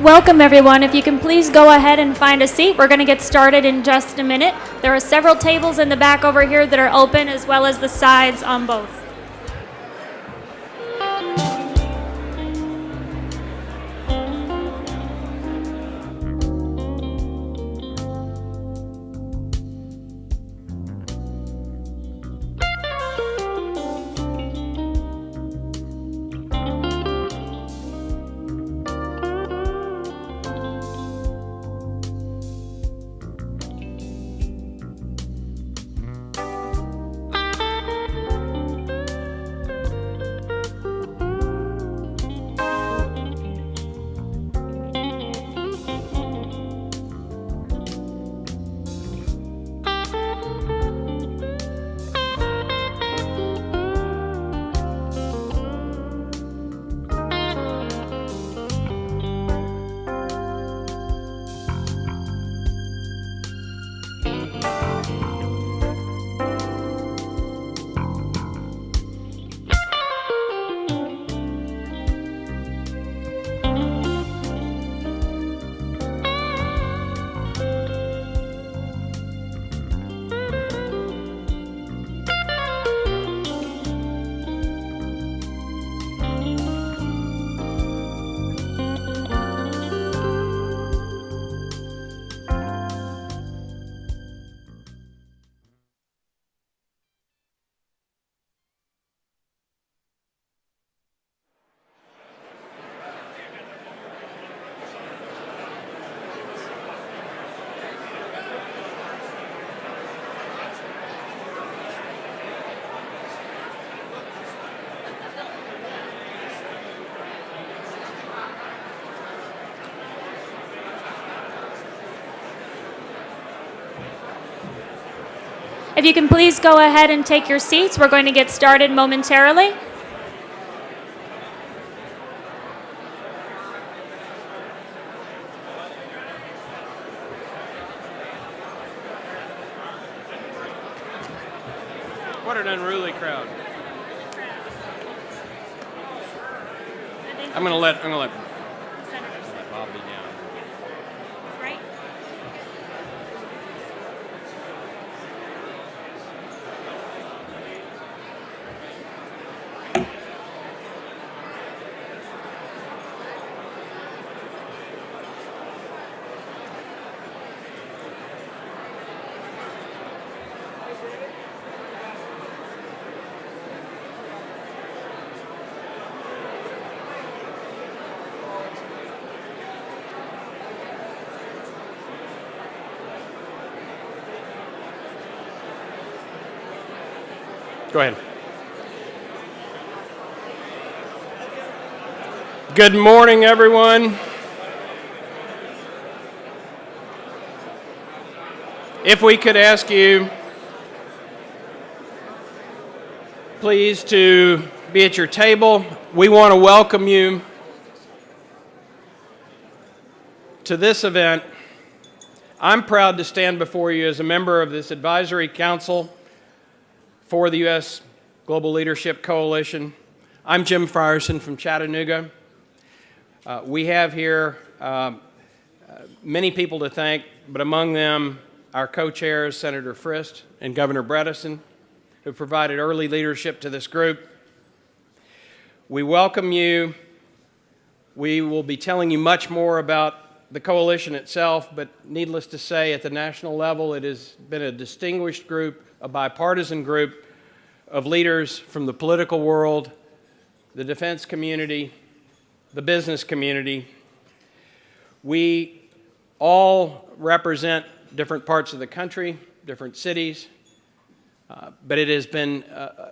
Welcome, everyone. If you can please go ahead and find a seat. We're going to get started in just a minute. There are several tables in the back over here that are open, as well as the sides on both. If you can please go ahead and take your seats, we're going to get started momentarily. What an unruly crowd. I'm gonna let Bob be down. Right. Go ahead. Good morning, everyone. If we could ask you, please, to be at your table. We want to welcome you to this event. I'm proud to stand before you as a member of this advisory council for the U.S. Global Leadership Coalition. I'm Jim Frierson from Chattanooga. We have here many people to thank, but among them our co-chairs, Senator Frist and Governor Bredesen, who provided early leadership to this group. We welcome you. We will be telling you much more about the coalition itself, but needless to say, at the national level, it has been a distinguished group, a bipartisan group of leaders from the political world, the defense community, the business community. We all represent different parts of the country, different cities, but it has been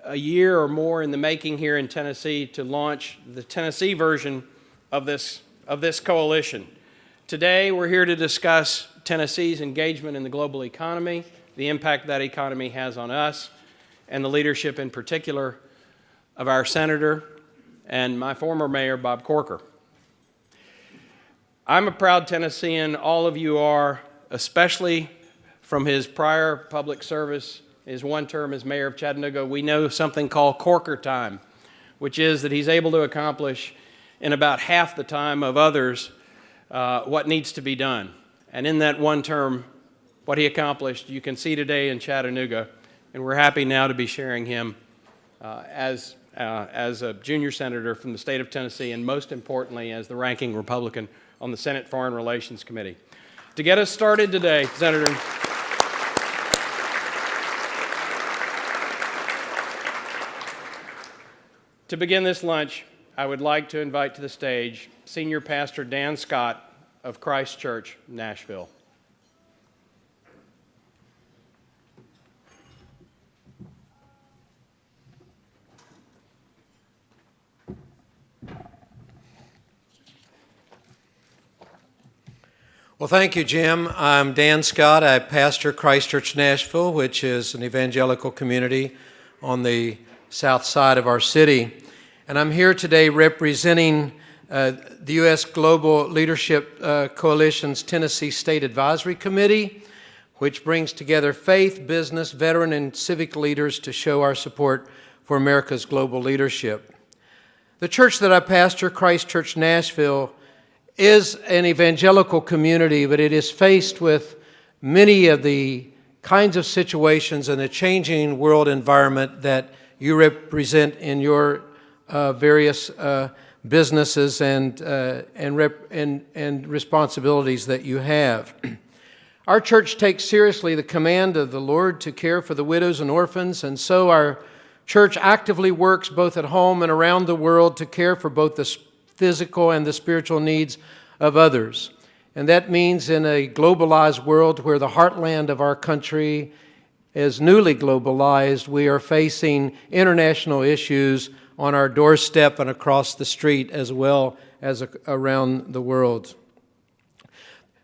a year or more in the making here in Tennessee to launch the Tennessee version of this coalition. Today, we're here to discuss Tennessee's engagement in the global economy, the impact that economy has on us, and the leadership in particular of our senator and my former mayor, Bob Corker. I'm a proud Tennessean. All of you are, especially from his prior public service, his one term as mayor of Chattanooga. We know something called Corker time, which is that he's able to accomplish in about half the time of others what needs to be done. And in that one term, what he accomplished, you can see today in Chattanooga, and we're happy now to be sharing him as a junior senator from the state of Tennessee, and most importantly, as the ranking Republican on the Senate Foreign Relations Committee. To get us started today, Senator, to begin this lunch, I would like to invite to the stage Senior Pastor Dan Scott of Christ Church, Nashville. Well, thank you, Jim. I'm Dan Scott. I pastor Christ Church Nashville, which is an evangelical community on the south side of our city. And I'm here today representing the U.S. Global Leadership Coalition's Tennessee State Advisory Committee, which brings together faith, business, veteran, and civic leaders to show our support for America's global leadership. The church that I pastor, Christ Church Nashville, is an evangelical community, but it is faced with many of the kinds of situations in the changing world environment that you represent in your various businesses and responsibilities that you have. Our church takes seriously the command of the Lord to care for the widows and orphans, and so our church actively works both at home and around the world to care for both the physical and the spiritual needs of others. And that means in a globalized world where the heartland of our country is newly globalized, we are facing international issues on our doorstep and across the street as well as around the world.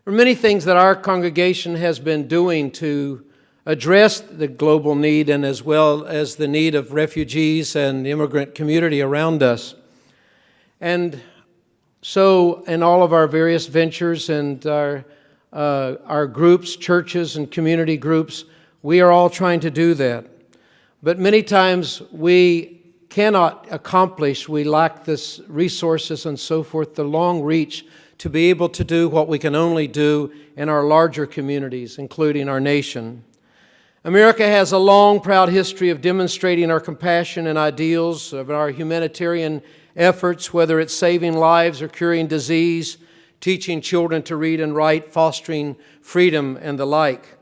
There are many things that our congregation has been doing to address the global need and as well as the need of refugees and the immigrant community around us. And so in all of our various ventures and our groups, churches and community groups, we are all trying to do that. But many times we cannot accomplish, we lack this resources and so forth, the long reach to be able to do what we can only do in our larger communities, including our nation. America has a long, proud history of demonstrating our compassion and ideals, of our humanitarian efforts, whether it's saving lives or curing disease, teaching children to read and write, fostering freedom, and the like.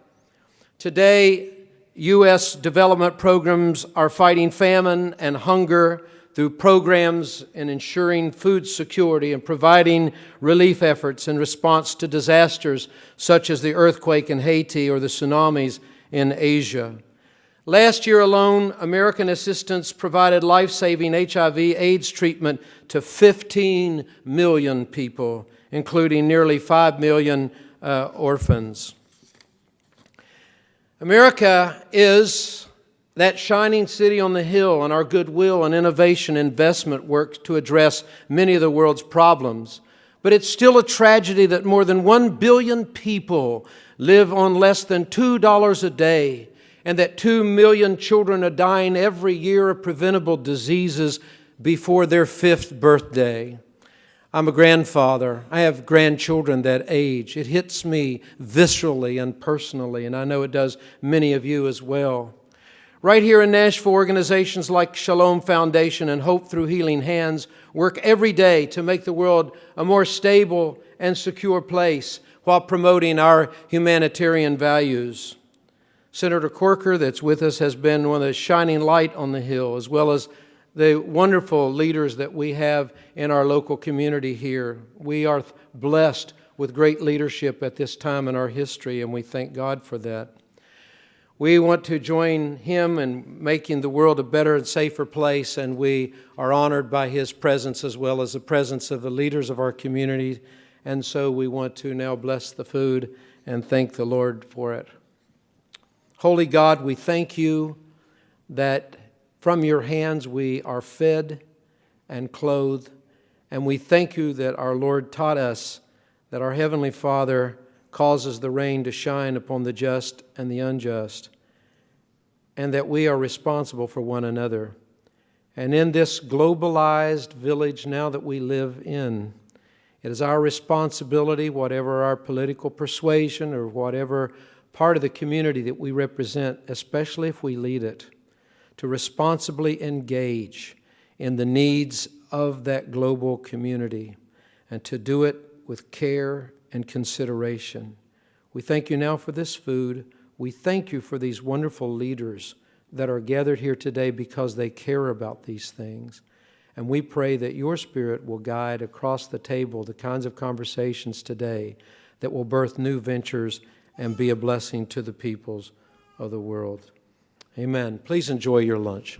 Today, U.S. development programs are fighting famine and hunger through programs in ensuring food security and providing relief efforts in response to disasters such as the earthquake in Haiti or the tsunamis in Asia. Last year alone, American assistance provided life-saving HIV/AIDS treatment to 15 million people, including nearly 5 million orphans. America is that shining city on the hill, and our goodwill and innovation investment work to address many of the world's problems. But it's still a tragedy that more than 1 billion people live on less than $2 a day, and that 2 million children are dying every year of preventable diseases before their 5th birthday. I'm a grandfather. I have grandchildren that age. It hits me viscerally and personally, and I know it does many of you as well. Right here in Nashville, organizations like Shalom Foundation and Hope Through Healing Hands work every day to make the world a more stable and secure place while promoting our humanitarian values. Senator Corker, that's with us, has been one of the shining light on the hill, as well as the wonderful leaders that we have in our local community here. We are blessed with great leadership at this time in our history, and we thank God for that. We want to join him in making the world a better and safer place, and we are honored by his presence as well as the presence of the leaders of our community. And so we want to now bless the food and thank the Lord for it. Holy God, we thank you that from your hands we are fed and clothed, and we thank you that our Lord taught us that our Heavenly Father causes the rain to shine upon the just and the unjust, and that we are responsible for one another. And in this globalized village now that we live in, It is our responsibility, whatever our political persuasion or whatever part of the community that we represent, especially if we lead it, to responsibly engage in the needs of that global community and to do it with care and consideration. We thank you now for this food. We thank you for these wonderful leaders that are gathered here today because they care about these things. And we pray that your Spirit will guide across the table the kinds of conversations today that will birth new ventures and be a blessing to the peoples of the world. Amen. Please enjoy your lunch.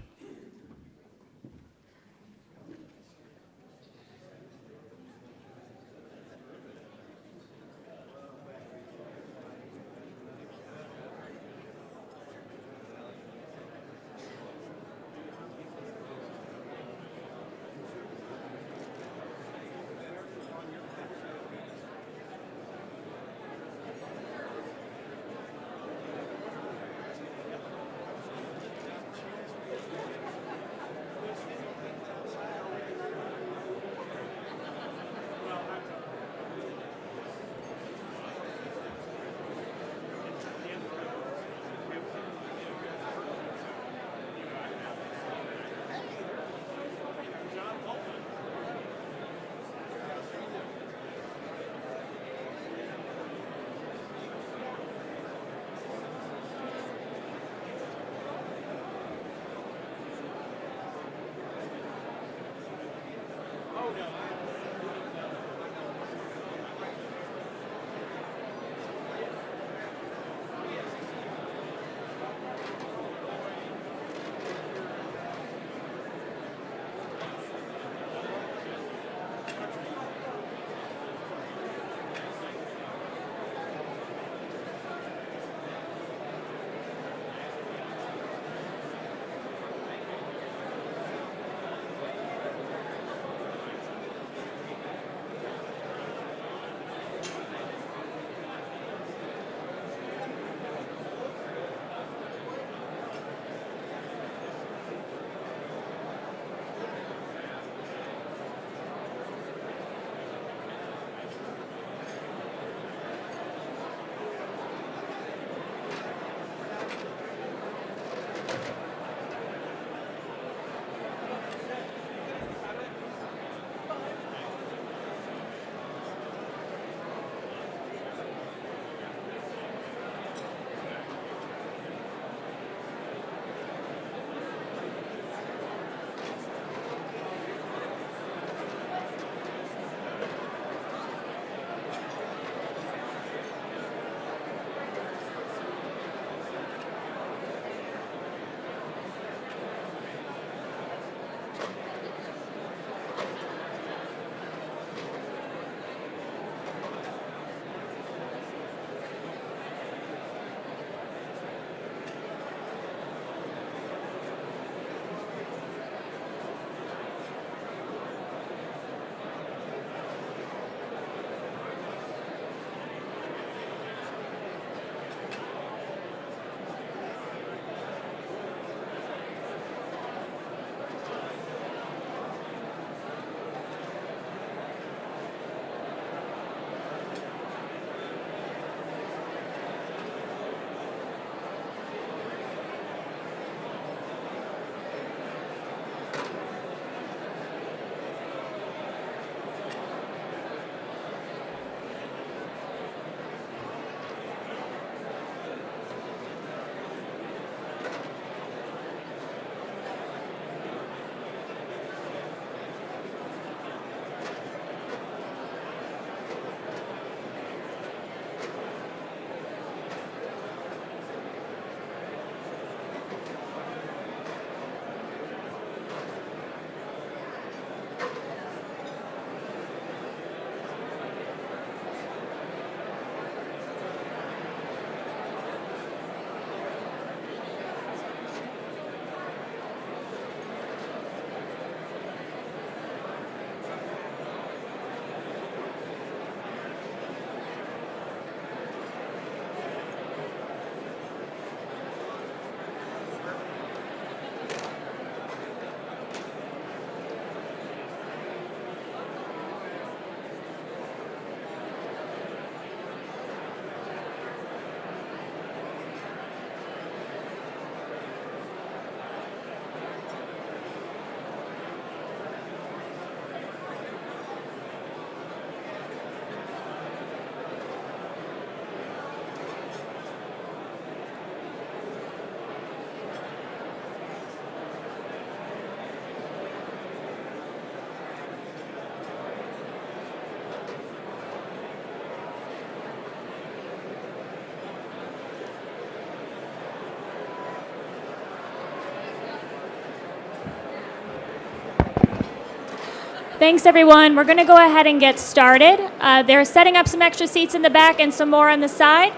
Thanks, everyone. We're going to go ahead and get started. They're setting up some extra seats in the back and some more on the side.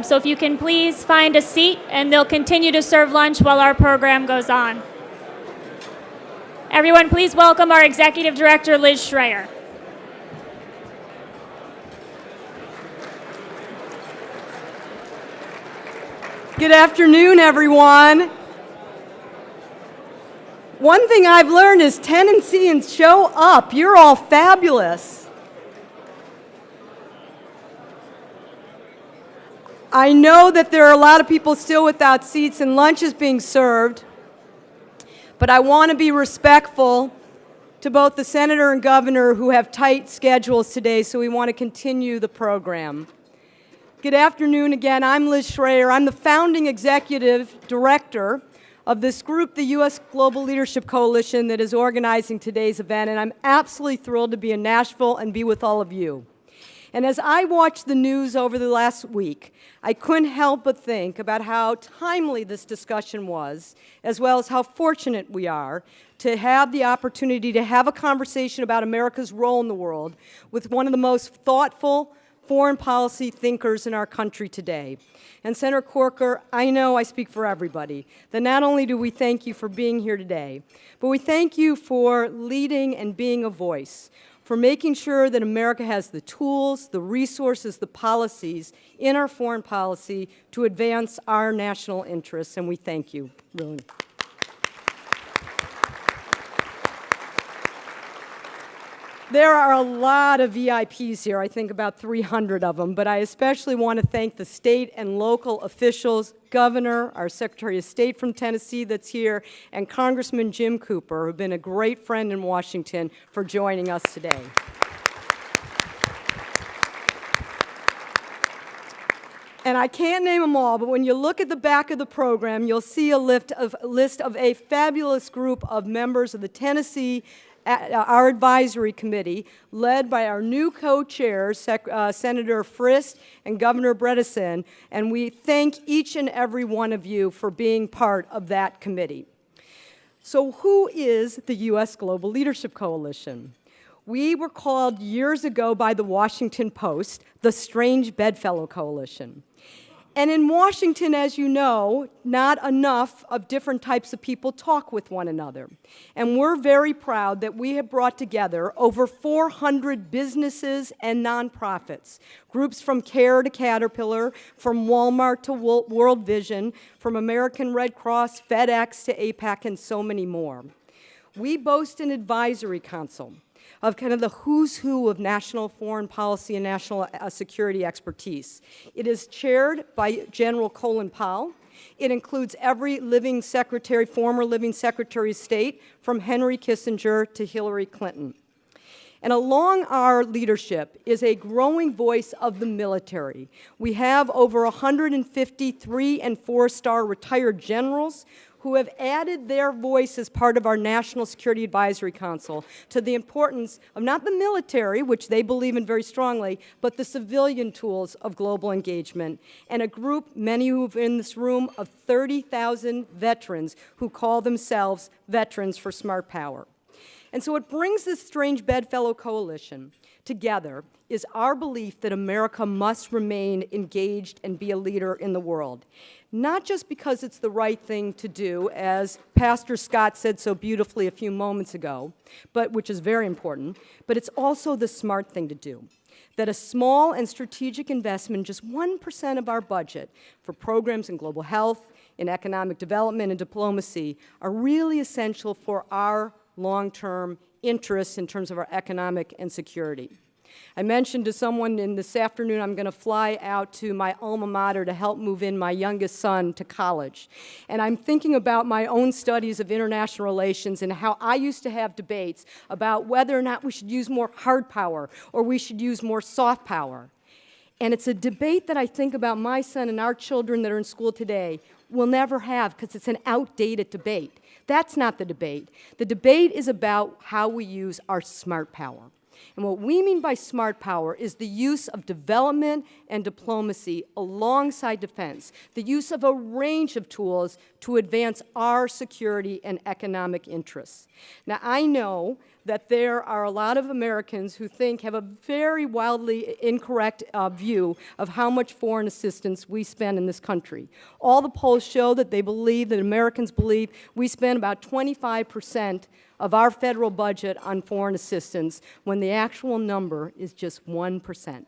So if you can please find a seat, and they'll continue to serve lunch while our program goes on. Everyone, please welcome our Executive Director, Liz Schreier. Good afternoon, everyone. One thing I've learned is Tennesseans show up. You're all fabulous. I know that there are a lot of people still without seats and lunch is being served, but I want to be respectful to both the senator and governor who have tight schedules today, so we want to continue the program. Good afternoon again. I'm Liz Schreier. I'm the founding executive director of this group, the U.S. Global Leadership Coalition, that is organizing today's event, and I'm absolutely thrilled to be in Nashville and be with all of you. And as I watched the news over the last week, I couldn't help but think about how timely this discussion was, as well as how fortunate we are to have the opportunity to have a conversation about America's role in the world with one of the most thoughtful foreign policy thinkers in our country today. And Senator Corker, I know I speak for everybody, that not only do we thank you for being here today, but we thank you for leading and being a voice, for making sure that America has the tools, the resources, the policies in our foreign policy to advance our national interests, and we thank you, really. There are a lot of VIPs here, I think about 300 of them, but I especially want to thank the state and local officials, Governor, our Secretary of State from Tennessee that's here, and Congressman Jim Cooper, who've been a great friend in Washington, for joining us today. And I can't name them all, but when you look at the back of the program, you'll see a list of a fabulous group of members of the Tennessee our advisory committee, led by our new co-chairs, Senator Frist and Governor Bredesen, and we thank each and every one of you for being part of that committee. So who is the U.S. Global Leadership Coalition? We were called years ago by the Washington Post the Strange Bedfellow Coalition. And in Washington, as you know, not enough of different types of people talk with one another. And we're very proud that we have brought together over 400 businesses and nonprofits, groups from CARE to Caterpillar, from Walmart to World Vision, from American Red Cross, FedEx to AIPAC, and so many more. We boast an advisory council of kind of the who's who of national foreign policy and national security expertise. It is chaired by General Colin Powell. It includes every living secretary, former living Secretary of State, from Henry Kissinger to Hillary Clinton. And along our leadership is a growing voice of the military. We have over 150 3- and 4-star retired generals who have added their voice as part of our National Security Advisory Council to the importance of not the military, which they believe in very strongly, but the civilian tools of global engagement, and a group, many who are in this room, of 30,000 veterans who call themselves Veterans for Smart Power. And so what brings this strange bedfellow coalition together is our belief that America must remain engaged and be a leader in the world. Not just because it's the right thing to do, as Pastor Scott said so beautifully a few moments ago, but which is very important, but it's also the smart thing to do. That a small and strategic investment, just 1% of our budget, for programs in global health, in economic development, and diplomacy are really essential for our long-term interests in terms of our economic and security. I mentioned to someone this afternoon I'm going to fly out to my alma mater to help move in my youngest son to college. And I'm thinking about my own studies of international relations and how I used to have debates about whether or not we should use more hard power or we should use more soft power. And it's a debate that I think about my son and our children that are in school today will never have, because it's an outdated debate. That's not the debate. The debate is about how we use our smart power. And what we mean by smart power is the use of development and diplomacy alongside defense, the use of a range of tools to advance our security and economic interests. Now, I know that there are a lot of Americans who have a very wildly incorrect view of how much foreign assistance we spend in this country. All the polls show that Americans believe we spend about 25% of our federal budget on foreign assistance, when the actual number is just 1%.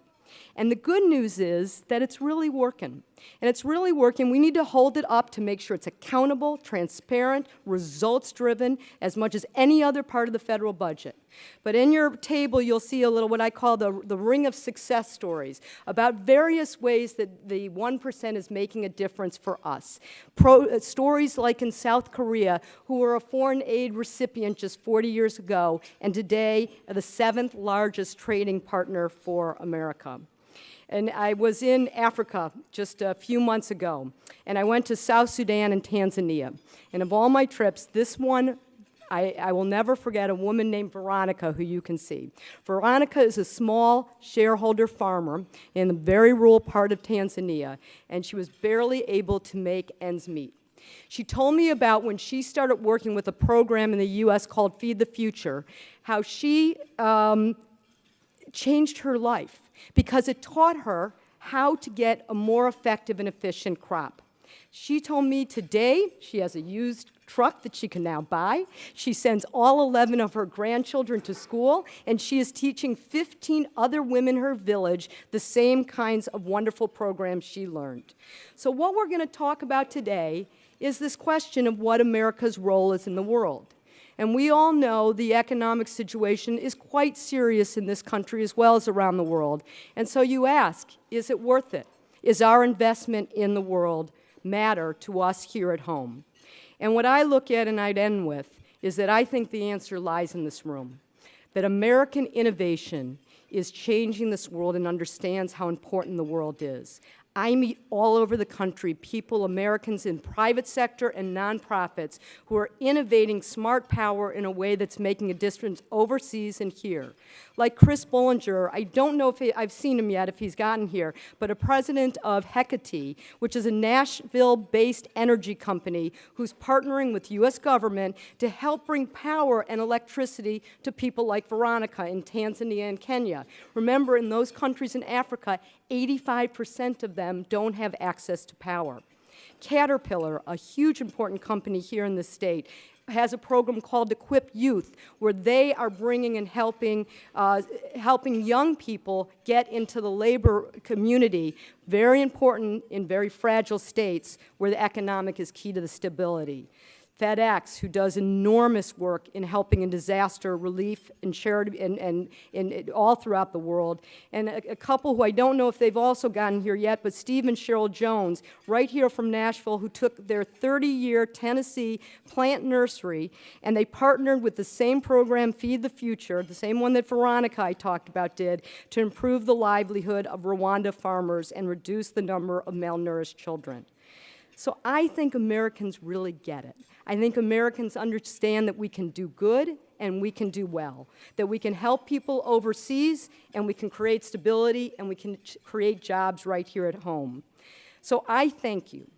And the good news is that it's really working. And it's really working. We need to hold it up to make sure it's accountable, transparent, results-driven, as much as any other part of the federal budget. But in your table, you'll see a little what I call the ring of success stories about various ways that the 1% is making a difference for us. Stories like in South Korea, who were a foreign aid recipient just 40 years ago, and today are the 7th largest trading partner for America. And I was in Africa just a few months ago, and I went to South Sudan and Tanzania. And of all my trips, this one, I will never forget a woman named Veronica, who you can see. Veronica is a small shareholder farmer in a very rural part of Tanzania, and she was barely able to make ends meet. She told me about when she started working with a program in the U.S. called Feed the Future, how she changed her life because it taught her how to get a more effective and efficient crop. She told me today she has a used truck that she can now buy. She sends all 11 of her grandchildren to school, and she is teaching 15 other women in her village the same kinds of wonderful programs she learned. So what we're going to talk about today is this question of what America's role is in the world. And we all know the economic situation is quite serious in this country as well as around the world. And so you ask, is it worth it? Is our investment in the world matter to us here at home? And what I look at, and I'd end with, is that I think the answer lies in this room, that American innovation is changing this world and understands how important the world is. I meet all over the country people, Americans in private sector and nonprofits, who are innovating smart power in a way that's making a difference overseas and here. Like Chris Bollinger, I don't know if I've seen him yet, if he's gotten here, but a president of Hecate, which is a Nashville-based energy company who's partnering with U.S. government to help bring power and electricity to people like Veronica in Tanzania and Kenya. Remember, in those countries in Africa, 85% of them don't have access to power. Caterpillar, a huge important company here in the state, has a program called Equip Youth, where they are bringing and helping young people get into the labor community, very important in very fragile states where the economic is key to the stability. FedEx, who does enormous work in helping in disaster relief and charity and all throughout the world. And a couple who I don't know if they've also gotten here yet, but Steve and Cheryl Jones, right here from Nashville, who took their 30-year Tennessee plant nursery, and they partnered with the same program, Feed the Future, the same one that Veronica I talked about did, to improve the livelihood of Rwanda farmers and reduce the number of malnourished children. So I think Americans really get it. I think Americans understand that we can do good and we can do well, that we can help people overseas and we can create stability and we can create jobs right here at home. So I thank you.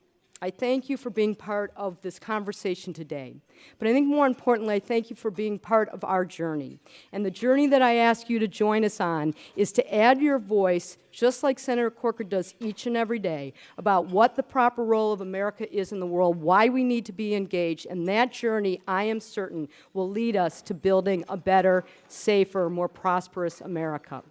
I thank you for being part of this conversation today. But I think more importantly, I thank you for being part of our journey. And the journey that I ask you to join us on is to add your voice, just like Senator Corker does each and every day, about what the proper role of America is in the world, why we need to be engaged, and that journey, I am certain, will lead us to building a better, safer, more prosperous America.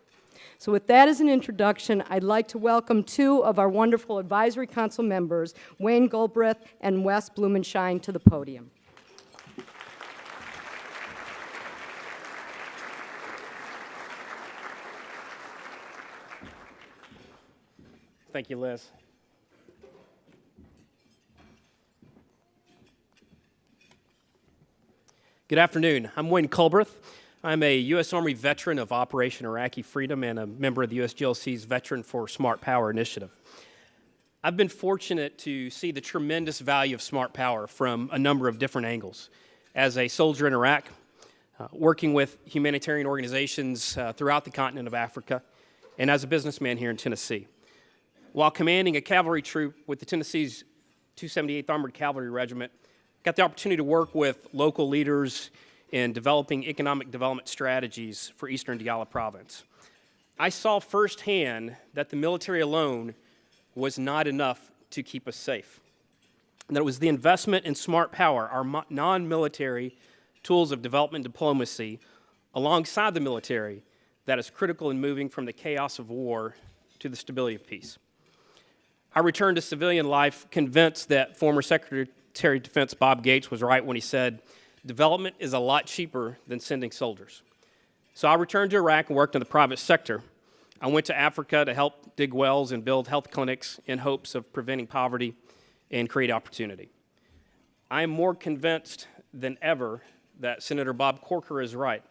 So with that as an introduction, I'd like to welcome two of our wonderful Advisory Council members, Wayne Goldbreth and Wes Blumenshine, to the podium. Thank you, Liz. Good afternoon. I'm Wayne Culbreth. I'm a U.S. Army veteran of Operation Iraqi Freedom and a member of the USGLC's Veteran for Smart Power initiative. I've been fortunate to see the tremendous value of smart power from a number of different angles. As a soldier in Iraq, working with humanitarian organizations throughout the continent of Africa, and as a businessman here in Tennessee. While commanding a cavalry troop with the Tennessee's 278th Armored Cavalry Regiment, got the opportunity to work with local leaders in developing economic development strategies for Eastern Diyala province. I saw firsthand that the military alone was not enough to keep us safe. And that it was the investment in smart power, our non-military tools of development and diplomacy, alongside the military, that is critical in moving from the chaos of war to the stability of peace. I returned to civilian life convinced that former Secretary of Defense Bob Gates was right when he said, development is a lot cheaper than sending soldiers. So I returned to Iraq and worked in the private sector. I went to Africa to help dig wells and build health clinics in hopes of preventing poverty and create opportunity. I am more convinced than ever that Senator Bob Corker is right.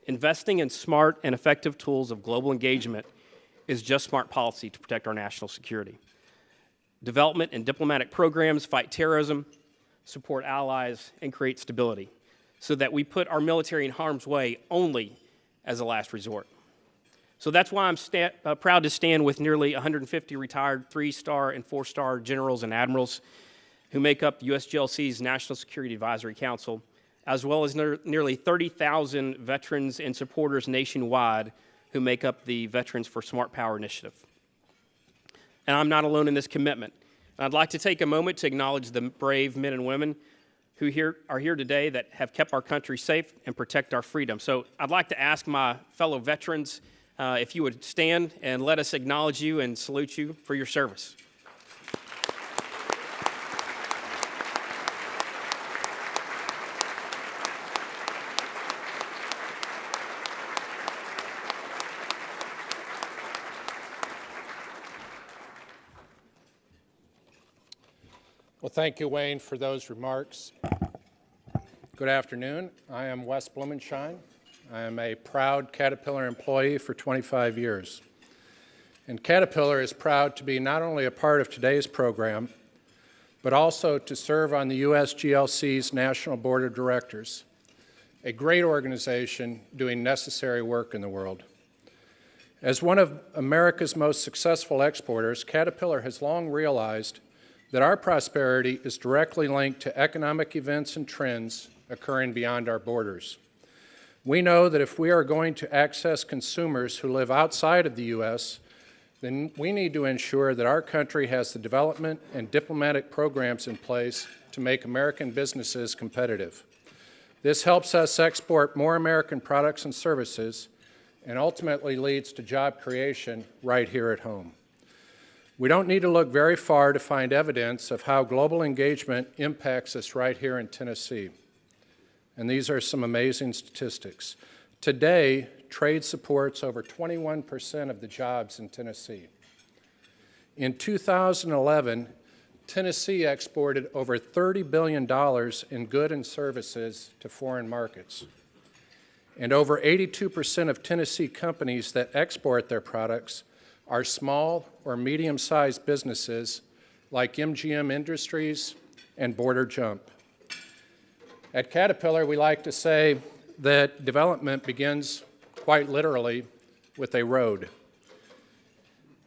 Investing in smart and effective tools of global engagement is just smart policy to protect our national security. Development and diplomatic programs fight terrorism, support allies, and create stability so that we put our military in harm's way only as a last resort. So that's why I'm proud to stand with nearly 150 retired 3-star and 4-star generals and admirals who make up USGLC's National Security Advisory Council, as well as nearly 30,000 veterans and supporters nationwide who make up the Veterans for Smart Power Initiative. And I'm not alone in this commitment. And I'd like to take a moment to acknowledge the brave men and women who are here today that have kept our country safe and protect our freedom. So I'd like to ask my fellow veterans if you would stand and let us acknowledge you and salute you for your service. Well, thank you, Wayne, for those remarks. Good afternoon. I am Wes Blumenshine. I am a proud Caterpillar employee for 25 years. And Caterpillar is proud to be not only a part of today's program, but also to serve on the USGLC's National Board of Directors, a great organization doing necessary work in the world. As one of America's most successful exporters, Caterpillar has long realized that our prosperity is directly linked to economic events and trends occurring beyond our borders. We know that if we are going to access consumers who live outside of the U.S., then we need to ensure that our country has the development and diplomatic programs in place to make American businesses competitive. This helps us export more American products and services and ultimately leads to job creation right here at home. We don't need to look very far to find evidence of how global engagement impacts us right here in Tennessee. And these are some amazing statistics. Today, trade supports over 21% of the jobs in Tennessee. In 2011, Tennessee exported over $30 billion in goods and services to foreign markets. And over 82% of Tennessee companies that export their products are small or medium-sized businesses like MGM Industries and Border Jump. At Caterpillar, we like to say that development begins quite literally with a road.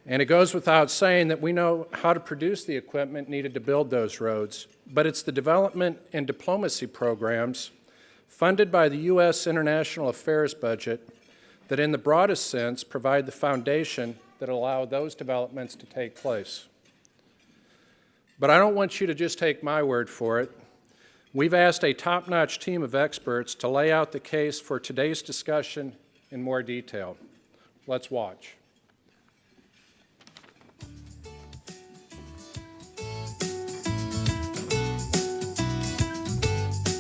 And it goes without saying that we know how to produce the equipment needed to build those roads, but it's the development and diplomacy programs funded by the U.S. International Affairs budget that in the broadest sense provide the foundation that allow those developments to take place. But I don't want you to just take my word for it. We've asked a top-notch team of experts to lay out the case for today's discussion in more detail. Let's watch.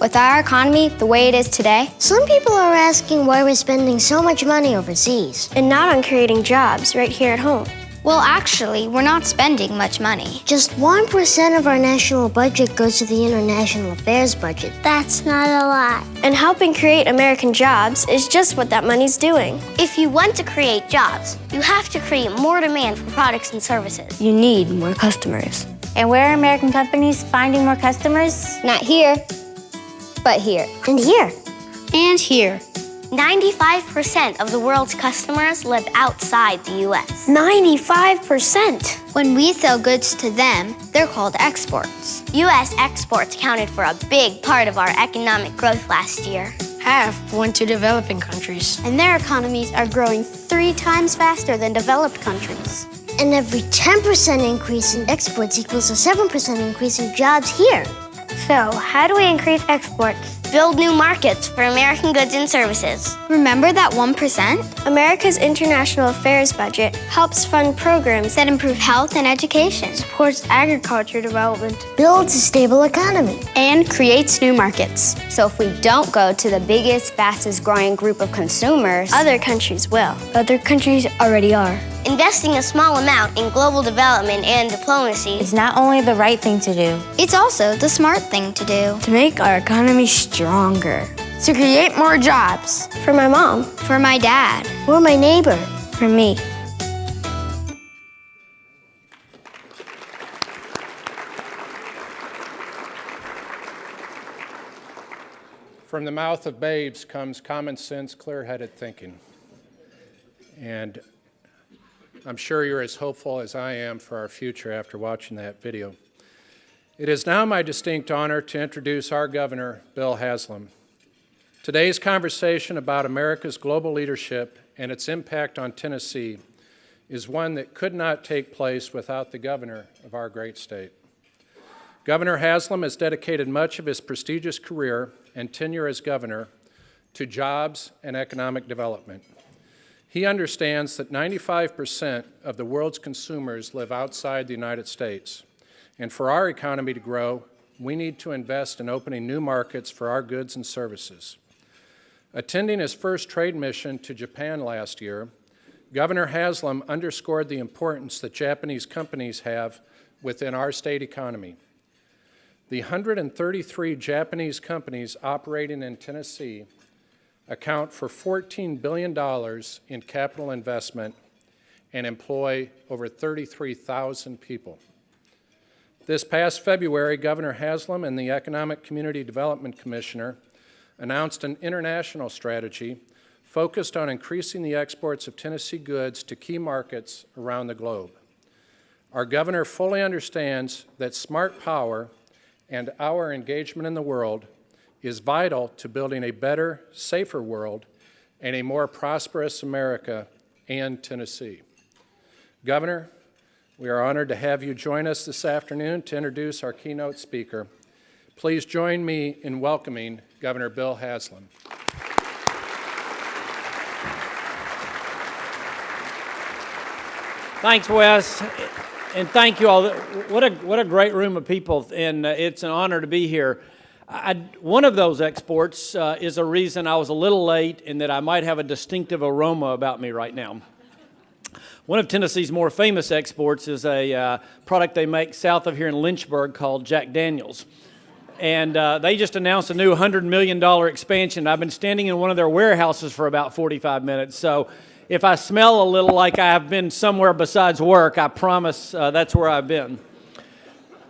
With our economy the way it is today, some people are asking why we're spending so much money overseas and not on creating jobs right here at home. Well, actually, we're not spending much money. Just 1% of our national budget goes to the international affairs budget. That's not a lot. And helping create American jobs is just what that money's doing. If you want to create jobs, you have to create more demand for products and services. You need more customers. And where are American companies finding more customers? Not here, but here. And here. And here. 95% of the world's customers live outside the U.S. 95%! When we sell goods to them, they're called exports. U.S. exports accounted for a big part of our economic growth last year. half went to developing countries. And their economies are growing 3 times faster than developed countries. And every 10% increase in exports equals a 7% increase in jobs here. So, how do we increase exports? Build new markets for American goods and services. Remember that 1%? America's international affairs budget helps fund programs That improve health and education. supports agriculture development. Builds a stable economy. And creates new markets. So if we don't go to the biggest, fastest growing group of consumers, Other countries will. Other countries already are. Investing a small amount in global development and diplomacy It's not only the right thing to do. it's also the smart thing to do. To make our economy stronger. To create more jobs. For my mom. For my dad. Or my neighbor. For me. From the mouth of babes comes common sense, clear-headed thinking. And I'm sure you're as hopeful as I am for our future after watching that video. It is now my distinct honor to introduce our governor, Bill Haslam. Today's conversation about America's global leadership and its impact on Tennessee is one that could not take place without the governor of our great state. Governor Haslam has dedicated much of his prestigious career and tenure as governor to jobs and economic development. He understands that 95% of the world's consumers live outside the United States, and for our economy to grow, we need to invest in opening new markets for our goods and services. Attending his first trade mission to Japan last year, Governor Haslam underscored the importance that Japanese companies have within our state economy. The 133 Japanese companies operating in Tennessee account for $14 billion in capital investment and employ over 33,000 people. This past February, Governor Haslam and the Economic Community Development Commissioner announced an international strategy focused on increasing the exports of Tennessee goods to key markets around the globe. Our governor fully understands that smart power and our engagement in the world is vital to building a better, safer world and a more prosperous America and Tennessee. Governor, we are honored to have you join us this afternoon to introduce our keynote speaker. Please join me in welcoming Governor Bill Haslam. Thanks, Wes, and thank you all. What a great room of people, and it's an honor to be here. One of those exports is a reason I was a little late and that I might have a distinctive aroma about me right now. One of Tennessee's more famous exports is a product they make south of here in Lynchburg called Jack Daniels. And they just announced a new $100 million expansion. I've been standing in one of their warehouses for about 45 minutes. So if I smell a little like I've been somewhere besides work, I promise that's where I've been.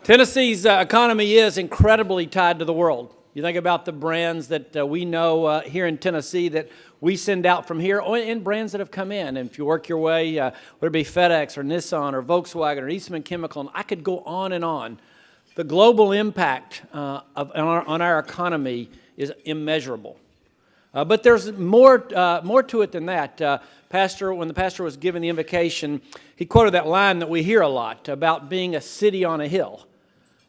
Tennessee's economy is incredibly tied to the world. You think about the brands that we know here in Tennessee that we send out from here, and brands that have come in. And if you work your way, whether it be FedEx or Nissan or Volkswagen or Eastman Chemical, and I could go on and on. The global impact on our economy is immeasurable. But there's more to it than that. When the pastor was given the invocation, he quoted that line that we hear a lot about being a city on a hill.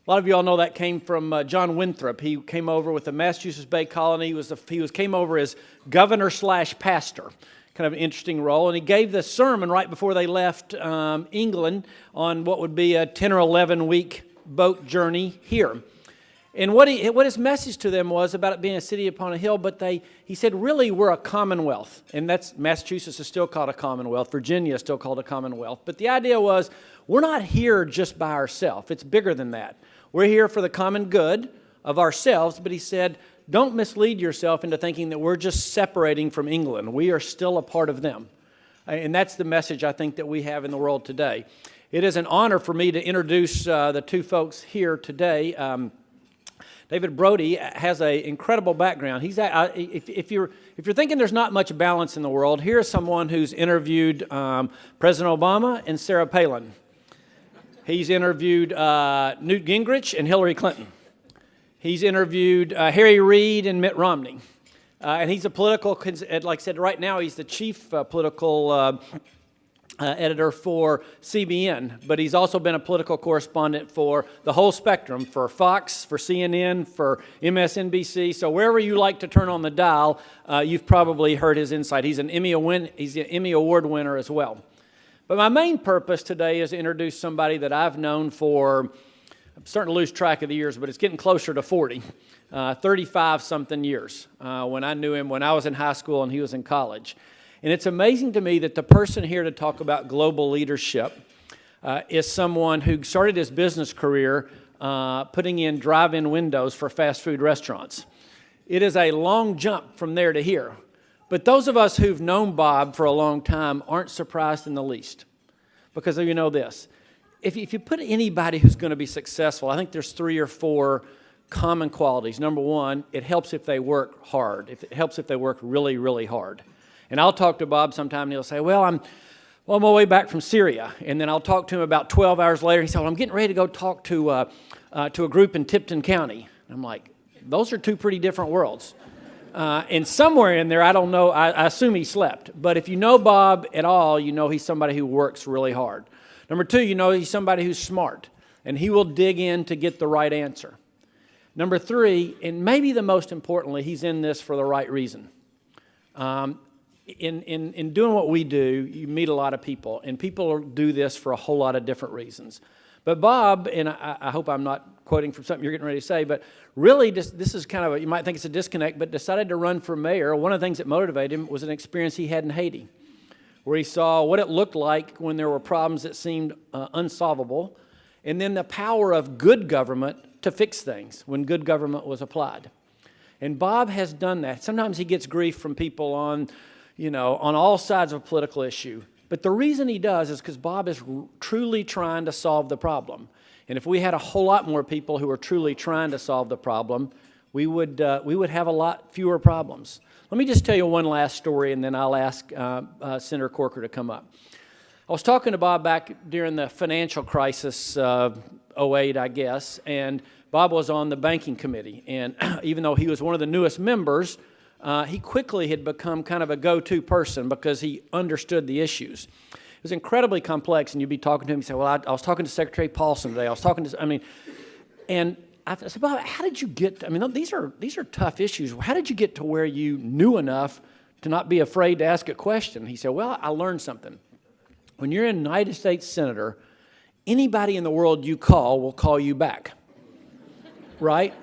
A lot of you all know that came from John Winthrop. He came over with the Massachusetts Bay Colony. He came over as governor/pastor, kind of an interesting role. And he gave this sermon right before they left England on what would be a 10 or 11 week boat journey here. And what his message to them was about it being a city upon a hill, but he said, really, we're a commonwealth. And Massachusetts is still called a commonwealth. Virginia is still called a commonwealth. But the idea was, we're not here just by ourselves. It's bigger than that. We're here for the common good of ourselves, but he said, don't mislead yourself into thinking that we're just separating from England. We are still a part of them. And that's the message I think that we have in the world today. It is an honor for me to introduce the two folks here today. David Brody has an incredible background. If you're thinking there's not much balance in the world, here's someone who's interviewed President Obama and Sarah Palin. He's interviewed Newt Gingrich and Hillary Clinton. He's interviewed Harry Reid and Mitt Romney. And he's a political, like I said, right now he's the chief political editor for CBN, but he's also been a political correspondent for the whole spectrum, for Fox, for CNN, for MSNBC. So wherever you like to turn on the dial, you've probably heard his insight. He's an Emmy Award winner as well. But my main purpose today is to introduce somebody that I've known for, I'm starting to lose track of the years, but it's getting closer to 40, 35-something years when I knew him when I was in high school and he was in college. And it's amazing to me that the person here to talk about global leadership is someone who started his business career putting in drive-in windows for fast food restaurants. It is a long jump from there to here. But those of us who've known Bob for a long time aren't surprised in the least, because you know this. If you put anybody who's going to be successful, I think there's 3 or 4 common qualities. Number one, it helps if they work hard. It helps if they work really, really hard. And I'll talk to Bob sometime and he'll say, well, I'm on my way back from Syria. And then I'll talk to him about 12 hours later. He said, well, I'm getting ready to go talk to a group in Tipton County. And I'm like, those are 2 pretty different worlds. And somewhere in there, I don't know, I assume he slept. But if you know Bob at all, you know he's somebody who works really hard. Number 2, you know he's somebody who's smart. And he will dig in to get the right answer. Number 3, and maybe the most importantly, he's in this for the right reason. In doing what we do, you meet a lot of people, and people do this for a whole lot of different reasons. But Bob, and I hope I'm not quoting from something you're getting ready to say, but really this is kind of, you might think it's a disconnect, but decided to run for mayor. One of the things that motivated him was an experience he had in Haiti, where he saw what it looked like when there were problems that seemed unsolvable, and then the power of good government to fix things when good government was applied. And Bob has done that. Sometimes he gets grief from people on all sides of a political issue. But the reason he does is because Bob is truly trying to solve the problem. And if we had a whole lot more people who are truly trying to solve the problem, we would have a lot fewer problems. Let me just tell you one last story, and then I'll ask Senator Corker to come up. I was talking to Bob back during the financial crisis, 08, I guess, and Bob was on the banking committee. And even though he was one of the newest members, he quickly had become kind of a go-to person because he understood the issues. It was incredibly complex, and you'd be talking to him, you say, well, I was talking to Secretary Paulson today, and I said, Bob, how did you get, these are tough issues. How did you get to where you knew enough to not be afraid to ask a question? He said, well, I learned something. When you're a United States Senator, anybody in the world you call will call you back, right?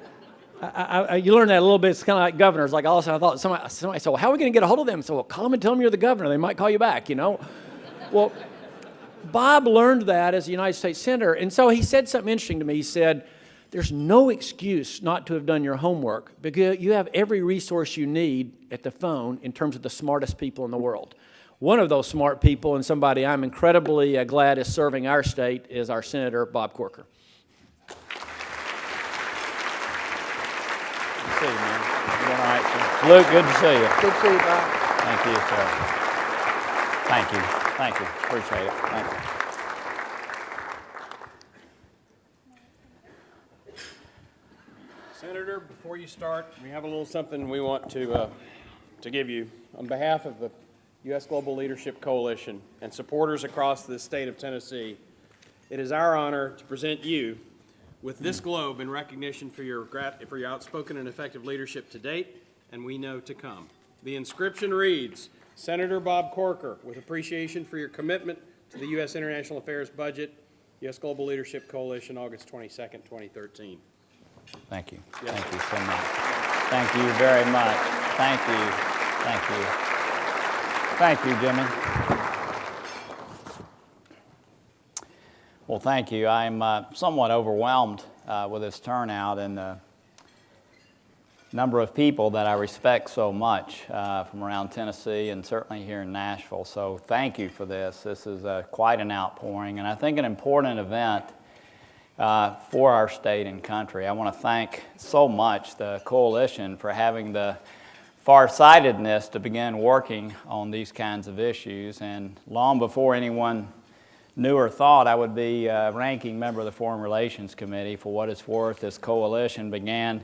You learn that a little bit. It's kind of like governors. Like all of a sudden I thought, somebody said, well, how are we going to get a hold of them? So, well, call them and tell them you're the governor. They might call you back, Well, Bob learned that as a United States Senator. And so he said something interesting to me. He said, there's no excuse not to have done your homework because you have every resource you need at the phone in terms of the smartest people in the world. One of those smart people, and somebody I'm incredibly glad is serving our state, is our Senator Bob Corker. See you, man. You doing all right, sir? Luke, good to see you. Good to see you, Bob. Thank you, sir. Thank you. Thank you. Appreciate it. Thank you. Senator, before you start, we have a little something we want to give you. On behalf of the U.S. Global Leadership Coalition and supporters across the state of Tennessee, it is our honor to present you with this globe in recognition for your outspoken and effective leadership to date, and we know to come. The inscription reads, Senator Bob Corker, with appreciation for your commitment to the U.S. International Affairs budget, U.S. Global Leadership Coalition, August 22nd, 2013. Thank you. Yes. Thank you so much. Thank you very much. Thank you. Thank you. Thank you, Jimmy. Well, thank you. I'm somewhat overwhelmed with this turnout and the number of people that I respect so much from around Tennessee and certainly here in Nashville. So thank you for this. This is quite an outpouring, and I think an important event for our state and country. I want to thank so much the coalition for having the farsightedness to begin working on these kinds of issues. And long before anyone knew or thought I would be ranking member of the Foreign Relations Committee, for what it's worth, this coalition began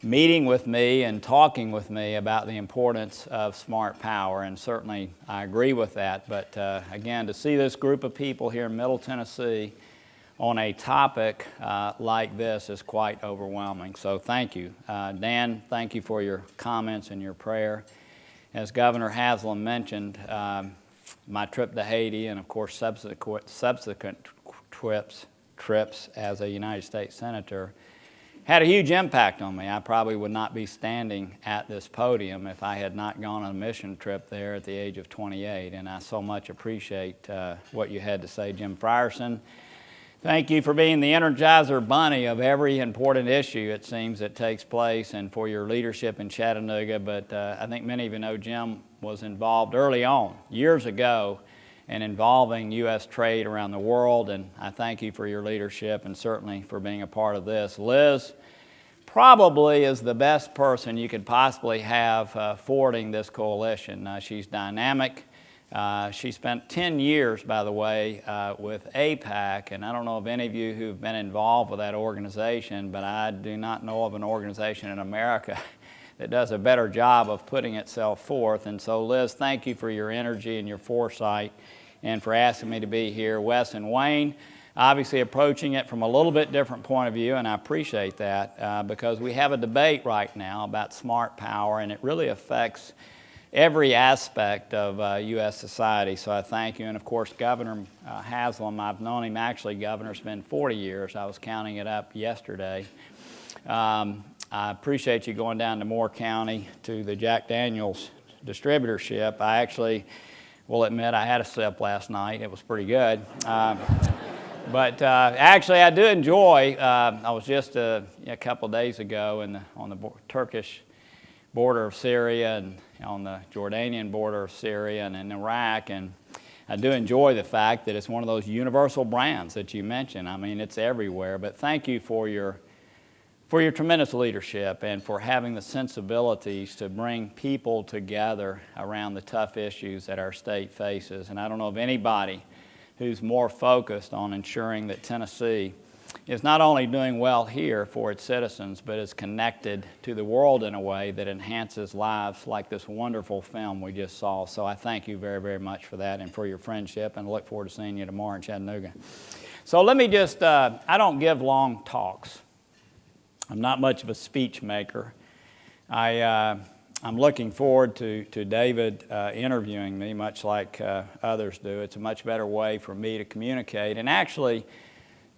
meeting with me and talking with me about the importance of smart power, and certainly I agree with that. But again, to see this group of people here in Middle Tennessee on a topic like this is quite overwhelming. So thank you. Dan, thank you for your comments and your prayer. As Governor Haslam mentioned, my trip to Haiti and of course subsequent trips as a United States Senator had a huge impact on me. I probably would not be standing at this podium if I had not gone on a mission trip there at the age of 28, and I so much appreciate what you had to say, Jim Frierson. Thank you for being the Energizer Bunny of every important issue, it seems, that takes place, and for your leadership in Chattanooga. But I think many of you know Jim was involved early on, years ago, in involving U.S. trade around the world, and I thank you for your leadership and certainly for being a part of this. Liz probably is the best person you could possibly have forwarding this coalition. She's dynamic. She spent 10 years, by the way, with AIPAC, and I don't know of any of you who've been involved with that organization, but I do not know of an organization in America that does a better job of putting itself forth. And so, Liz, thank you for your energy and your foresight and for asking me to be here. Wes and Wayne, obviously approaching it from a little bit different point of view, and I appreciate that because we have a debate right now about smart power, and it really affects every aspect of U.S. society. So I thank you. And of course, Governor Haslam, I've known him actually, Governor, it's been 40 years. I was counting it up yesterday. I appreciate you going down to Moore County to the Jack Daniels distributorship. I actually will admit I had a sip last night. It was pretty good. But actually, I do enjoy, I was just a couple days ago on the Turkish border of Syria and on the Jordanian border of Syria and in Iraq, and I do enjoy the fact that it's one of those universal brands that you mentioned. I mean, it's everywhere, but thank you for your tremendous leadership and for having the sensibilities to bring people together around the tough issues that our state faces. And I don't know of anybody who's more focused on ensuring that Tennessee is not only doing well here for its citizens, but is connected to the world in a way that enhances lives like this wonderful film we just saw. So I thank you very, very much for that and for your friendship, and look forward to seeing you tomorrow in Chattanooga. So let me just, I don't give long talks. I'm not much of a speech maker. I'm looking forward to David interviewing me, much like others do. It's a much better way for me to communicate and actually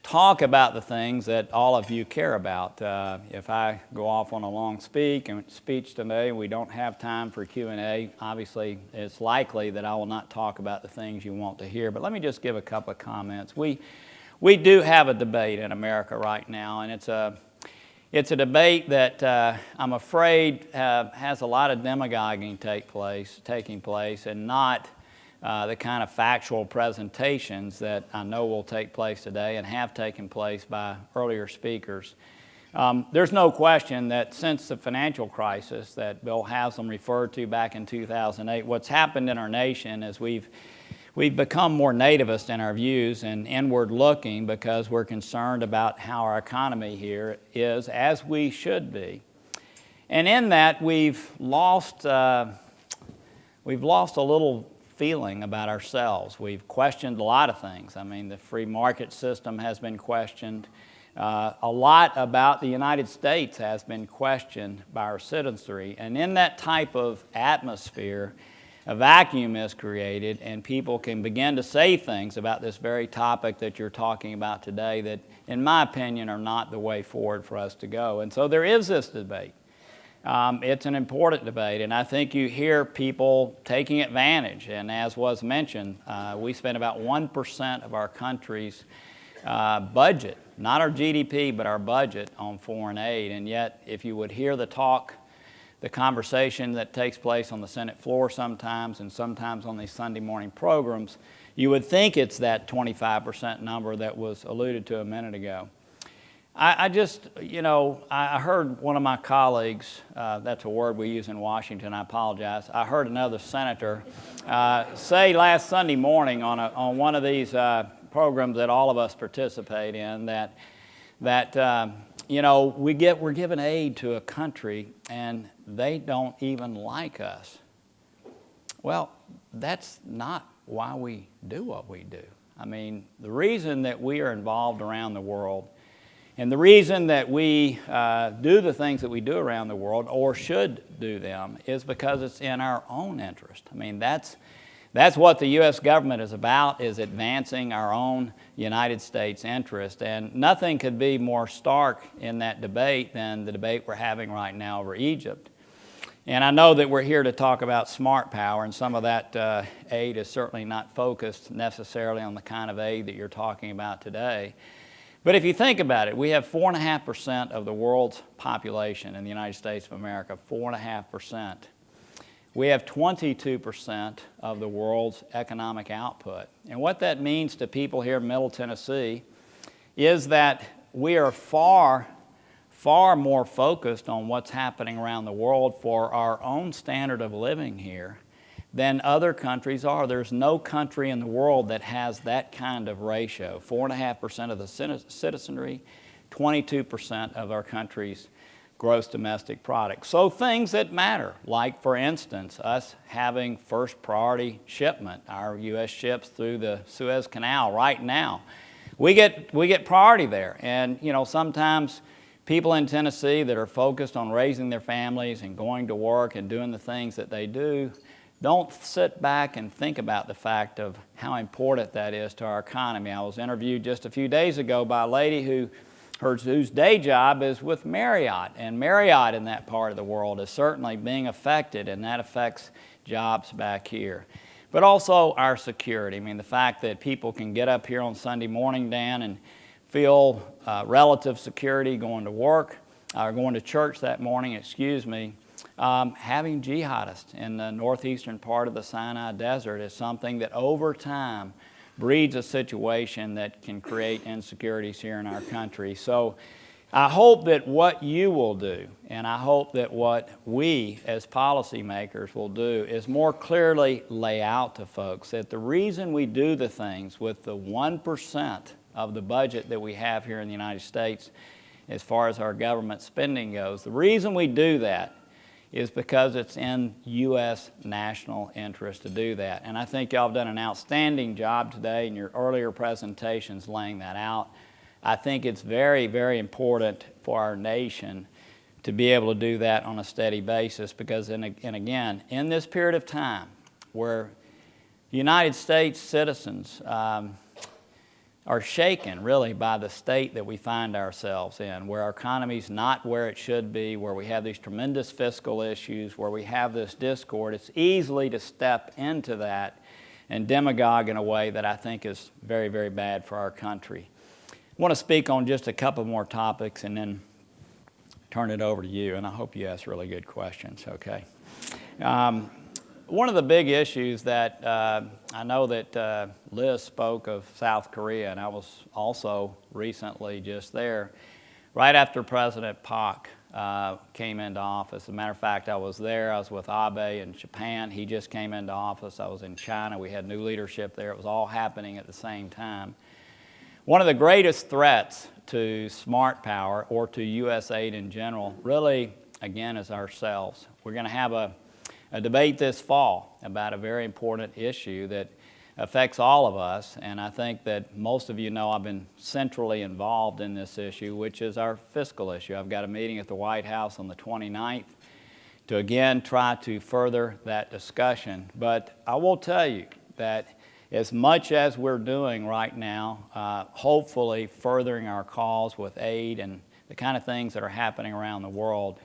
talk about the things that all of you care about. If I go off on a long speech today, we don't have time for Q&A. Obviously, it's likely that I will not talk about the things you want to hear. But let me just give a couple of comments. We do have a debate in America right now, and it's a debate that I'm afraid has a lot of demagoguing taking place, and not the kind of factual presentations that I know will take place today and have taken place by earlier speakers. There's no question that since the financial crisis that Bill Haslam referred to back in 2008, what's happened in our nation is we've become more nativist in our views and inward-looking because we're concerned about how our economy here is, as we should be. And in that, we've lost a little feeling about ourselves. We've questioned a lot of things. I mean, the free market system has been questioned. A lot about the United States has been questioned by our citizenry. And in that type of atmosphere, a vacuum is created, and people can begin to say things about this very topic that you're talking about today that, in my opinion, are not the way forward for us to go. And so there is this debate. It's an important debate, and I think you hear people taking advantage. And as was mentioned, we spend about 1% of our country's budget, not our GDP, but our budget on foreign aid. And yet, if you would hear the conversation that takes place on the Senate floor sometimes and sometimes on these Sunday morning programs, you would think it's that 25% number that was alluded to a minute ago. I heard one of my colleagues, that's a word we use in Washington, I apologize. I heard another senator say last Sunday morning on one of these programs that all of us participate in that we're giving aid to a country and they don't even like us. Well, that's not why we do what we do. I mean, the reason that we are involved around the world and the reason that we do the things that we do around the world, or should do them, is because it's in our own interest. I mean, that's what the U.S. government is about, is advancing our own United States interest. And nothing could be more stark in that debate than the debate we're having right now over Egypt. And I know that we're here to talk about smart power, and some of that aid is certainly not focused necessarily on the kind of aid that you're talking about today. But if you think about it, we have 4.5% of the world's population in the United States of America, 4.5%. We have 22% of the world's economic output. And what that means to people here in Middle Tennessee is that we are far more focused on what's happening around the world for our own standard of living here than other countries are. There's no country in the world that has that kind of ratio. 4.5% of the citizenry, 22% of our country's gross domestic product. So things that matter, like for instance, us having first priority shipment, our U.S. ships through the Suez Canal right now. We get priority there. And sometimes people in Tennessee that are focused on raising their families and going to work and doing the things that they do don't sit back and think about the fact of how important that is to our economy. I was interviewed just a few days ago by a lady whose day job is with Marriott, and Marriott in that part of the world is certainly being affected, and that affects jobs back here. But also our security. I mean, the fact that people can get up here on Sunday morning, Dan, and feel relative security going to work, or going to church that morning, having jihadists in the northeastern part of the Sinai Desert is something that over time breeds a situation that can create insecurities here in our country. So I hope that what you will do, and I hope that what we as policymakers will do, is more clearly lay out to folks that the reason we do the things with the 1% of the budget that we have here in the United States as far as our government spending goes, the reason we do that is because it's in U.S. national interest to do that. And I think y'all have done an outstanding job today in your earlier presentations laying that out. I think it's very, very important for our nation to be able to do that on a steady basis because, and again, in this period of time where United States citizens are shaken really by the state that we find ourselves in, where our economy's not where it should be, where we have these tremendous fiscal issues, where we have this discord, it's easy to step into that and demagogue in a way that I think is very, very bad for our country. I want to speak on just a couple more topics and then turn it over to you, and I hope you ask really good questions, okay? One of the big issues that I know that Liz spoke of South Korea, and I was also recently just there, right after President Park came into office. As a matter of fact, I was there. I was with Abe in Japan. He just came into office. I was in China. We had new leadership there. It was all happening at the same time. One of the greatest threats to smart power or to U.S. aid in general really, again, is ourselves. We're going to have a debate this fall about a very important issue that affects all of us, and I think that most of you know I've been centrally involved in this issue, which is our fiscal issue. I've got a meeting at the White House on the 29th to again try to further that discussion. But I will tell you that as much as we're doing right now, hopefully furthering our cause with aid and the kind of things that are happening around the world,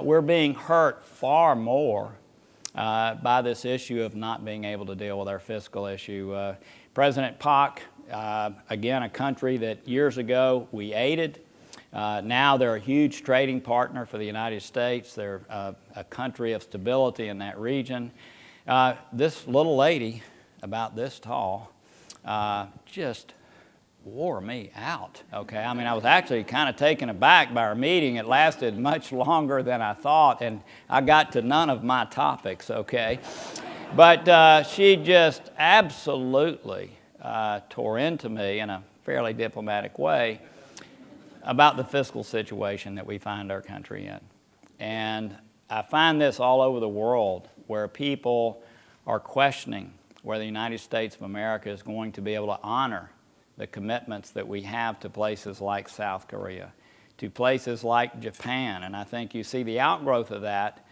we're being hurt far more by this issue of not being able to deal with our fiscal issue. President Park, again, a country that years ago we aided. Now they're a huge trading partner for the United States. They're a country of stability in that region. This little lady, about this tall, just wore me out, okay? I mean, I was actually kind of taken aback by our meeting. It lasted much longer than I thought, and I got to none of my topics, okay? But she just absolutely tore into me in a fairly diplomatic way. about the fiscal situation that we find our country in. And I find this all over the world where people are questioning whether the United States of America is going to be able to honor the commitments that we have to places like South Korea, to places like Japan. And I think you see the outgrowth of that,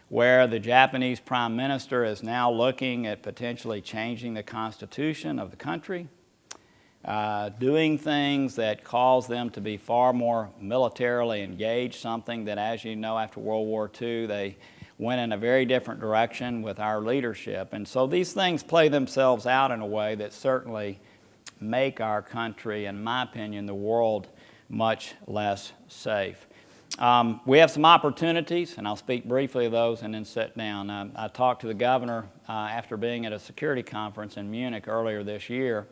where the Japanese Prime Minister is now looking at potentially changing the constitution of the country, doing things that cause them to be far more militarily engaged, something that, as you know, after World War II, they went in a very different direction with our leadership. And so these things play themselves out in a way that certainly make our country, in my opinion, the world, much less safe. We have some opportunities, and I'll speak briefly of those and then sit down. I talked to the governor after being at a security conference in Munich earlier this year.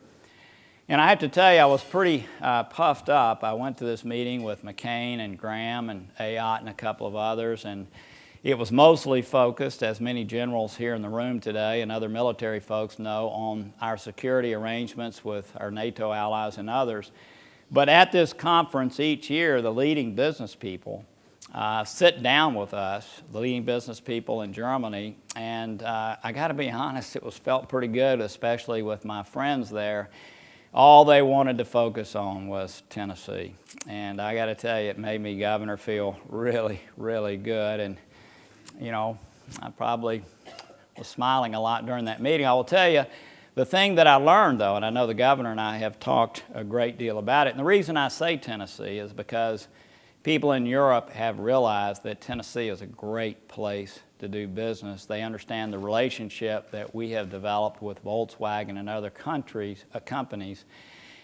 And I have to tell you, I was pretty puffed up. I went to this meeting with McCain and Graham and Ayotte and a couple of others, and it was mostly focused, as many generals here in the room today and other military folks know, on our security arrangements with our NATO allies and others. But at this conference each year, the leading business people sit down with us, the leading business people in Germany, and I got to be honest, it was felt pretty good, especially with my friends there. All they wanted to focus on was Tennessee. And I got to tell you, it made me, Governor, feel really, really good. And, you know, I probably was smiling a lot during that meeting. I will tell you, the thing that I learned, though, and I know the governor and I have talked a great deal about it, and the reason I say Tennessee is because people in Europe have realized that Tennessee is a great place to do business. They understand the relationship that we have developed with Volkswagen and other companies,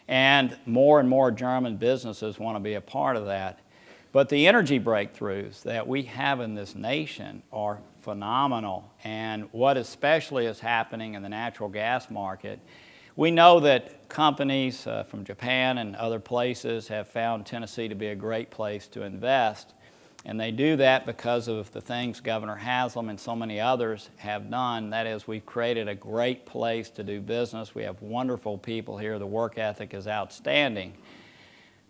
and more German businesses want to be a part of that. But the energy breakthroughs that we have in this nation are phenomenal, and what especially is happening in the natural gas market, we know that companies from Japan and other places have found Tennessee to be a great place to invest. And they do that because of the things Governor Haslam and so many others have done. That is, we've created a great place to do business. We have wonderful people here. The work ethic is outstanding.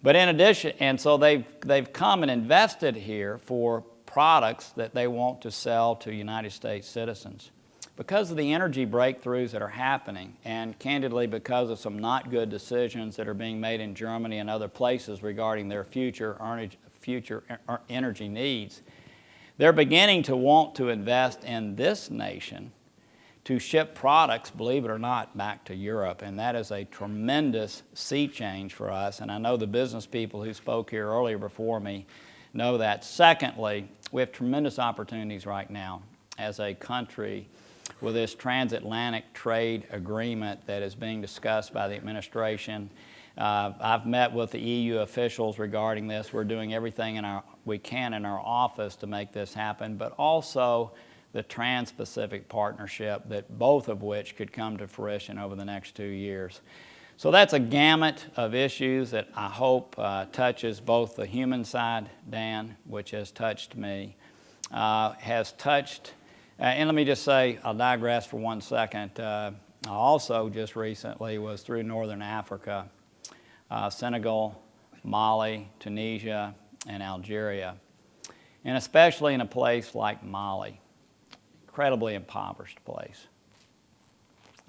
But in addition, and so they've come and invested here for products that they want to sell to United States citizens. Because of the energy breakthroughs that are happening, and candidly because of some not good decisions that are being made in Germany and other places regarding their future energy needs, they're beginning to want to invest in this nation to ship products, believe it or not, back to Europe. And that is a tremendous sea change for us. And I know the business people who spoke here earlier before me know that. Secondly, we have tremendous opportunities right now as a country with this transatlantic trade agreement that is being discussed by the administration. I've met with the EU officials regarding this. We're doing everything we can in our office to make this happen, but also the Trans-Pacific Partnership, that both of which could come to fruition over the next 2 years. So that's a gamut of issues that I hope touches both the human side, Dan, which has touched me, has touched, and let me just say, I'll digress for 1 second. I also just recently was through Northern Africa, Senegal, Mali, Tunisia, and Algeria. And especially in a place like Mali, incredibly impoverished place.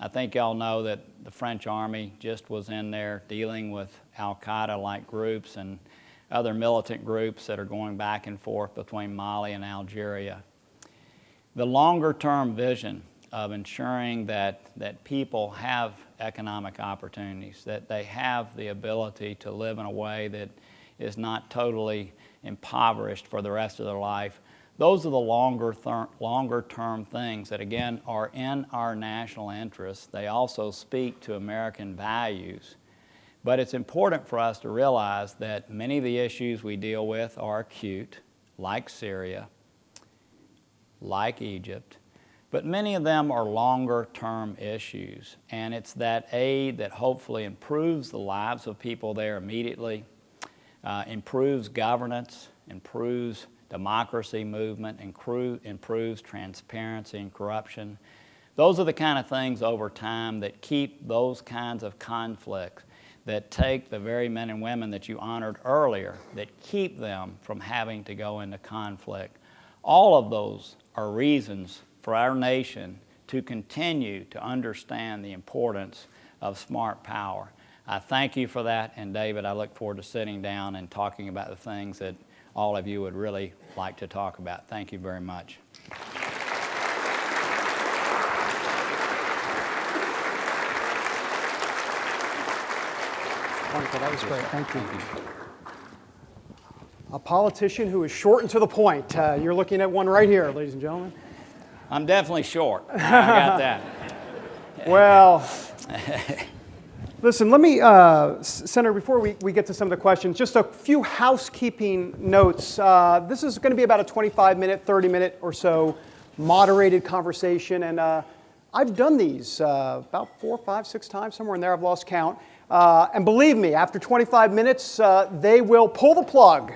I think y'all know that the French army just was in there dealing with Al-Qaeda-like groups and other militant groups that are going back and forth between Mali and Algeria. The longer-term vision of ensuring that people have economic opportunities, that they have the ability to live in a way that is not totally impoverished for the rest of their life, those are the longer-term things that, again, are in our national interests. They also speak to American values. But it's important for us to realize that many of the issues we deal with are acute, like Syria, like Egypt, but many of them are longer-term issues. And it's that aid that hopefully improves the lives of people there immediately, improves governance, improves democracy movement, improves transparency and corruption. Those are the kind of things over time that keep those kinds of conflicts, that take the very men and women that you honored earlier, that keep them from having to go into conflict. All of those are reasons for our nation to continue to understand the importance of smart power. I thank you for that, and David, I look forward to sitting down and talking about the things that all of you would really like to talk about. Thank you very much. Wonderful, that was great, thank you. A politician who is short and to the point. You're looking at one right here, ladies and gentlemen. I'm definitely short. I got that. Well, listen, let me, Senator, before we get to some of the questions, just a few housekeeping notes. This is going to be about a 25-minute, 30-minute or so moderated conversation, and I've done these about 4, 5, 6 times, somewhere in there. I've lost count. And believe me, after 25 minutes, they will pull the plug.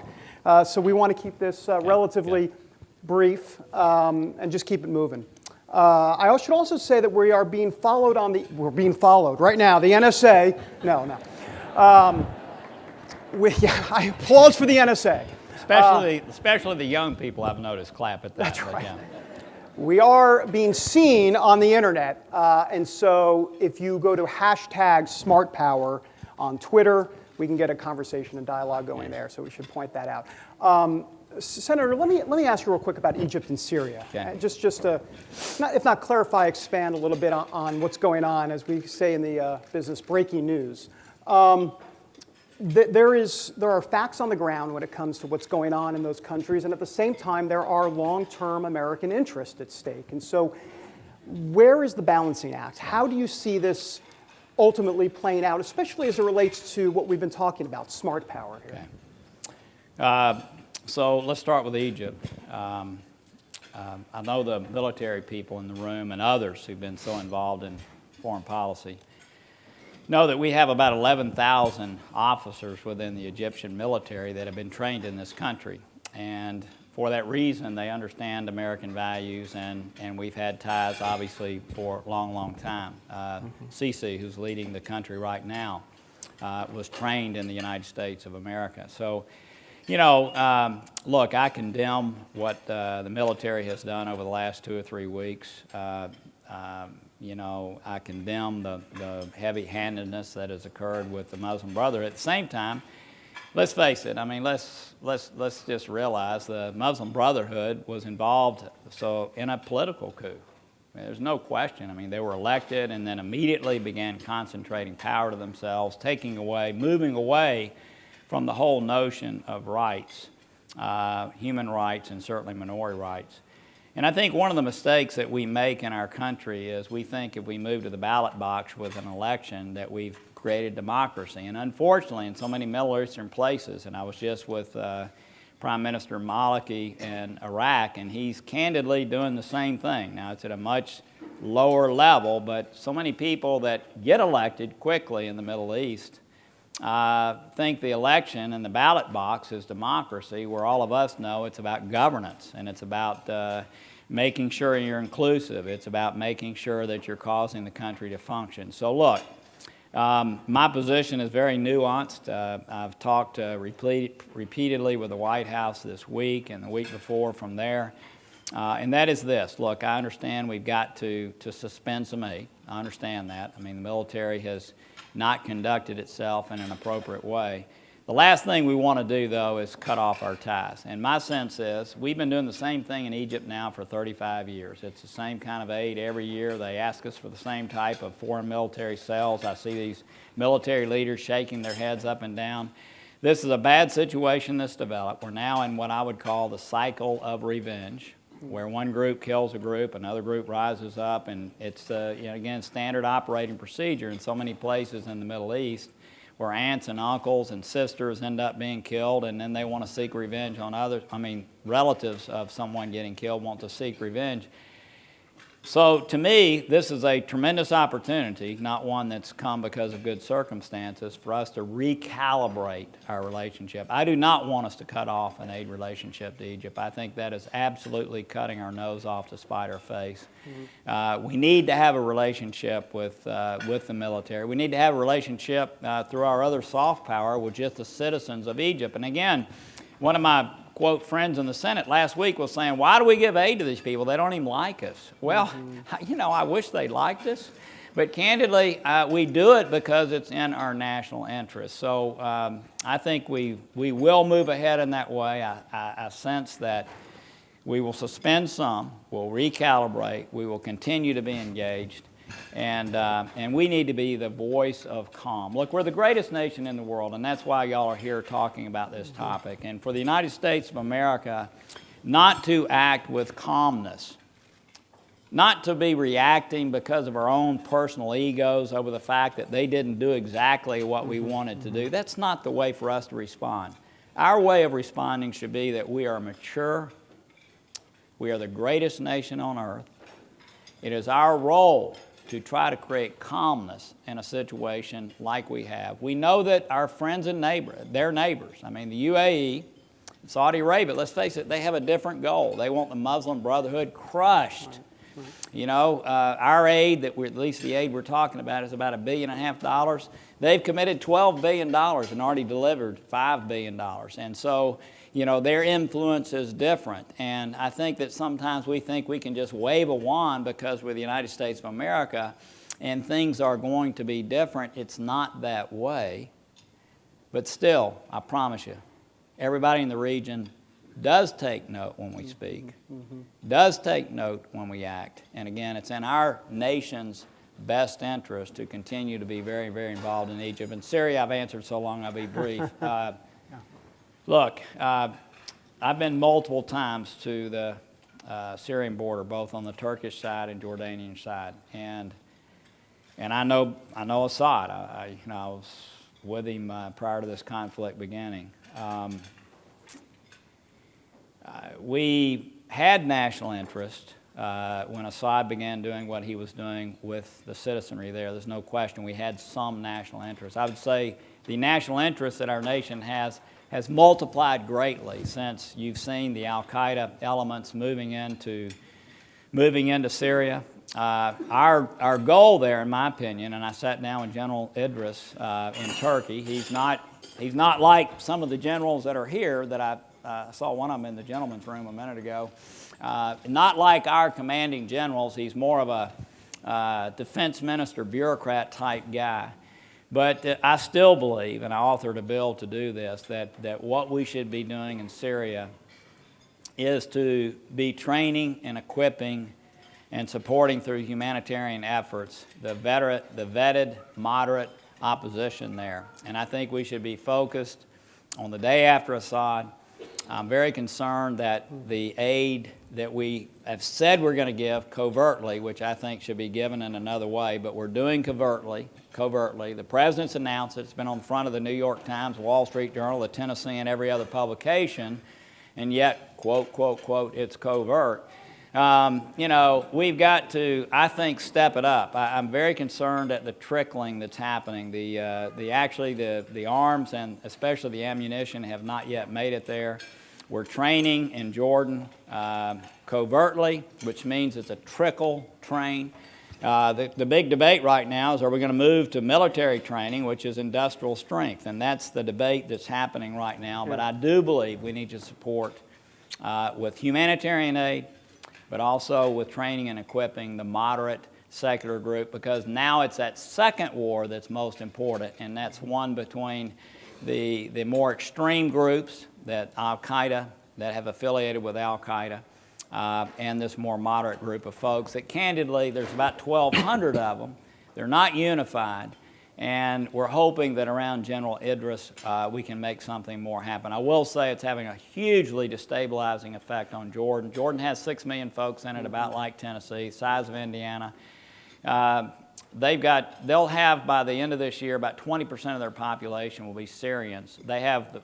So we want to keep this relatively brief and just keep it moving. I should also say that we are being followed we're being followed right now. The NSA, no. I applaud for the NSA. Especially the young people, I've noticed, clap at that. That's right. Yeah. We are being seen on the internet, and so if you go to #SmartPower on Twitter, we can get a conversation and dialogue going there, so we should point that out. Senator, let me ask you real quick about Egypt and Syria. Okay. Just to, if not clarify, expand a little bit on what's going on, as we say in the business, breaking news. There are facts on the ground when it comes to what's going on in those countries, and at the same time, there are long-term American interests at stake. And so, where is the balancing act? How do you see this ultimately playing out, especially as it relates to what we've been talking about, smart power here? Okay. So let's start with Egypt. I know the military people in the room and others who've been so involved in foreign policy know that we have about 11,000 officers within the Egyptian military that have been trained in this country. And for that reason, they understand American values, and we've had ties, obviously, for a long, long time. Sisi, who's leading the country right now, was trained in the United States of America. So, you know, look, I condemn what the military has done over the last 2 or 3 weeks. You know, I condemn the heavy-handedness that has occurred with the Muslim Brotherhood. At the same time, let's face it. I mean, let's just realize the Muslim Brotherhood was involved in a political coup. I mean, there's no question. I mean, they were elected and then immediately began concentrating power to themselves, moving away from the whole notion of rights, human rights, and certainly minority rights. And I think one of the mistakes that we make in our country is we think if we move to the ballot box with an election that we've created democracy. And unfortunately, in so many Middle Eastern places, and I was just with Prime Minister Maliki in Iraq, and he's candidly doing the same thing. Now, it's at a much lower level, but so many people that get elected quickly in the Middle East think the election and the ballot box is democracy, where all of us know it's about governance, and it's about making sure you're inclusive. It's about making sure that you're causing the country to function. So look, my position is very nuanced. I've talked repeatedly with the White House this week and the week before from there, and that is this. Look, I understand we've got to suspend some aid. I understand that. I mean, the military has not conducted itself in an appropriate way. The last thing we want to do, though, is cut off our ties. And my sense is we've been doing the same thing in Egypt now for 35 years. It's the same kind of aid every year. They ask us for the same type of foreign military sales. I see these military leaders shaking their heads up and down. This is a bad situation that's developed. We're now in what I would call the cycle of revenge, where one group kills a group, another group rises up, and it's, again, standard operating procedure in so many places in the Middle East where aunts and uncles and sisters end up being killed, and then they want to seek revenge on others. I mean, relatives of someone getting killed want to seek revenge. So to me, this is a tremendous opportunity, not one that's come because of good circumstances, for us to recalibrate our relationship. I do not want us to cut off an aid relationship to Egypt. I think that is absolutely cutting our nose off to spite our face. We need to have a relationship with the military. We need to have a relationship through our other soft power with just the citizens of Egypt. And again, one of my quote friends in the Senate last week was saying, why do we give aid to these people? They don't even like us. Well, you know, I wish they liked us. But candidly, we do it because it's in our national interest. So I think we will move ahead in that way. I sense that we will suspend some, we'll recalibrate, we will continue to be engaged, and we need to be the voice of calm. Look, we're the greatest nation in the world, and that's why y'all are here talking about this topic. And for the United States of America not to act with calmness, not to be reacting because of our own personal egos over the fact that they didn't do exactly what we wanted to do, that's not the way for us to respond. Our way of responding should be that we are mature, we are the greatest nation on earth. It is our role to try to create calmness in a situation like we have. We know that our friends and their neighbors, I mean the UAE, Saudi Arabia, let's face it, they have a different goal. They want the Muslim Brotherhood crushed. You know, our aid, at least the aid we're talking about, is about $1.5 billion. They've committed $12 billion and already delivered $5 billion. And so, you know, their influence is different. And I think that sometimes we think we can just wave a wand because we're the United States of America and things are going to be different. It's not that way. But still, I promise you, everybody in the region does take note when we speak, does take note when we act. And again, it's in our nation's best interest to continue to be very, very involved in Egypt. And Syria, I've answered so long, I'll be brief. Look, I've been multiple times to the Syrian border, both on the Turkish side and Jordanian side. And I know Assad. I was with him prior to this conflict beginning. We had national interest when Assad began doing what he was doing with the citizenry there. There's no question we had some national interest. I would say the national interest that our nation has multiplied greatly since you've seen the al-Qaeda elements moving into Syria. Our goal there, in my opinion, and I sat down with General Idris in Turkey. He's not like some of the generals that are here that I saw one of them in the gentleman's room a minute ago. Not like our commanding generals. He's more of a defense minister, bureaucrat type guy. But I still believe, and I authored a bill to do this, that what we should be doing in Syria is to be training and equipping and supporting through humanitarian efforts the vetted, moderate opposition there. And I think we should be focused on the day after Assad. I'm very concerned that the aid that we have said we're going to give covertly, which I think should be given in another way, but we're doing covertly. The President's announced it. It's been on the front of the New York Times, Wall Street Journal, the Tennessee, and every other publication, and yet, quote, quote, quote, it's covert. You know, we've got to, I think, step it up. I'm very concerned at the trickling that's happening. The arms and especially the ammunition have not yet made it there. We're training in Jordan covertly, which means it's a trickle train. The big debate right now is, are we going to move to military training, which is industrial strength? And that's the debate that's happening right now. But I do believe we need to support with humanitarian aid, but also with training and equipping the moderate secular group, because now it's that second war that's most important, and that's one between the more extreme groups that Al-Qaeda, that have affiliated with Al-Qaeda, and this more moderate group of folks that candidly, there's about 1,200 of them. They're not unified, and we're hoping that around General Idris we can make something more happen. I will say it's having a hugely destabilizing effect on Jordan. Jordan has 6 million folks in it, about like Tennessee, size of Indiana. They'll have by the end of this year about 20% of their population will be Syrians. They have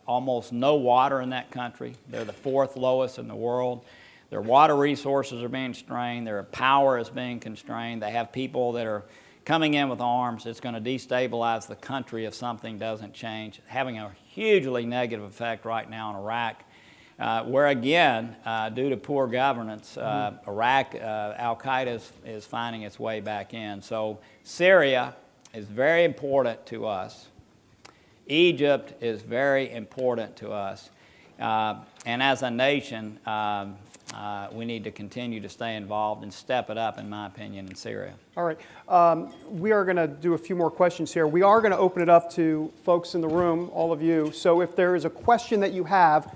almost no water in that country. They're the 4th lowest in the world. Their water resources are being strained. Their power is being constrained. They have people that are coming in with arms. It's going to destabilize the country if something doesn't change, having a hugely negative effect right now in Iraq, where again, due to poor governance, Iraq, Al-Qaeda is finding its way back in. So Syria is very important to us. Egypt is very important to us. And as a nation, we need to continue to stay involved and step it up, in my opinion, in Syria. All right. We are going to do a few more questions here. We are going to open it up to folks in the room, all of you. So if there is a question that you have,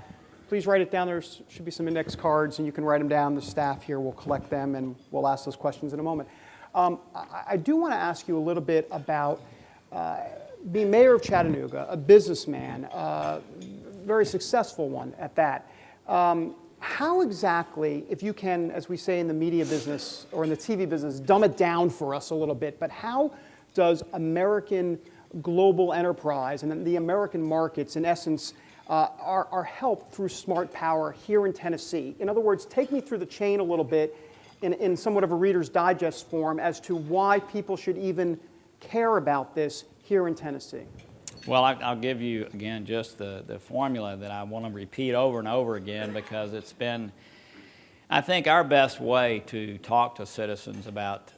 please write it down. There should be some index cards, and you can write them down. The staff here will collect them, and we'll ask those questions in a moment. I do want to ask you a little bit about being mayor of Chattanooga, a businessman, very successful one at that. How exactly, if you can, as we say in the media business or in the TV business, dumb it down for us a little bit, but how does American global enterprise and the American markets, in essence, are helped through smart power here in Tennessee? In other words, take me through the chain a little bit in somewhat of a Reader's Digest form as to why people should even care about this here in Tennessee. Well, I'll give you, again, just the formula that I want to repeat over and over again, because it's been, I think, our best way to talk to citizens about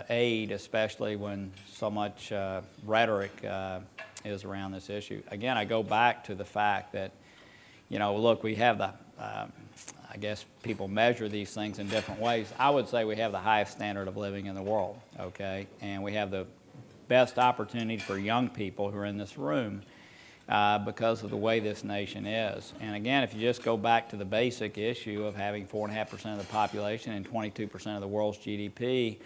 aid, especially when so much rhetoric is around this issue. Again, I go back to the fact that, you know, look, we have the, I guess people measure these things in different ways. I would say we have the highest standard of living in the world, okay? And we have the best opportunity for young people who are in this room because of the way this nation is. And again, if you just go back to the basic issue of having 4.5% of the population and 22% of the world's GDP,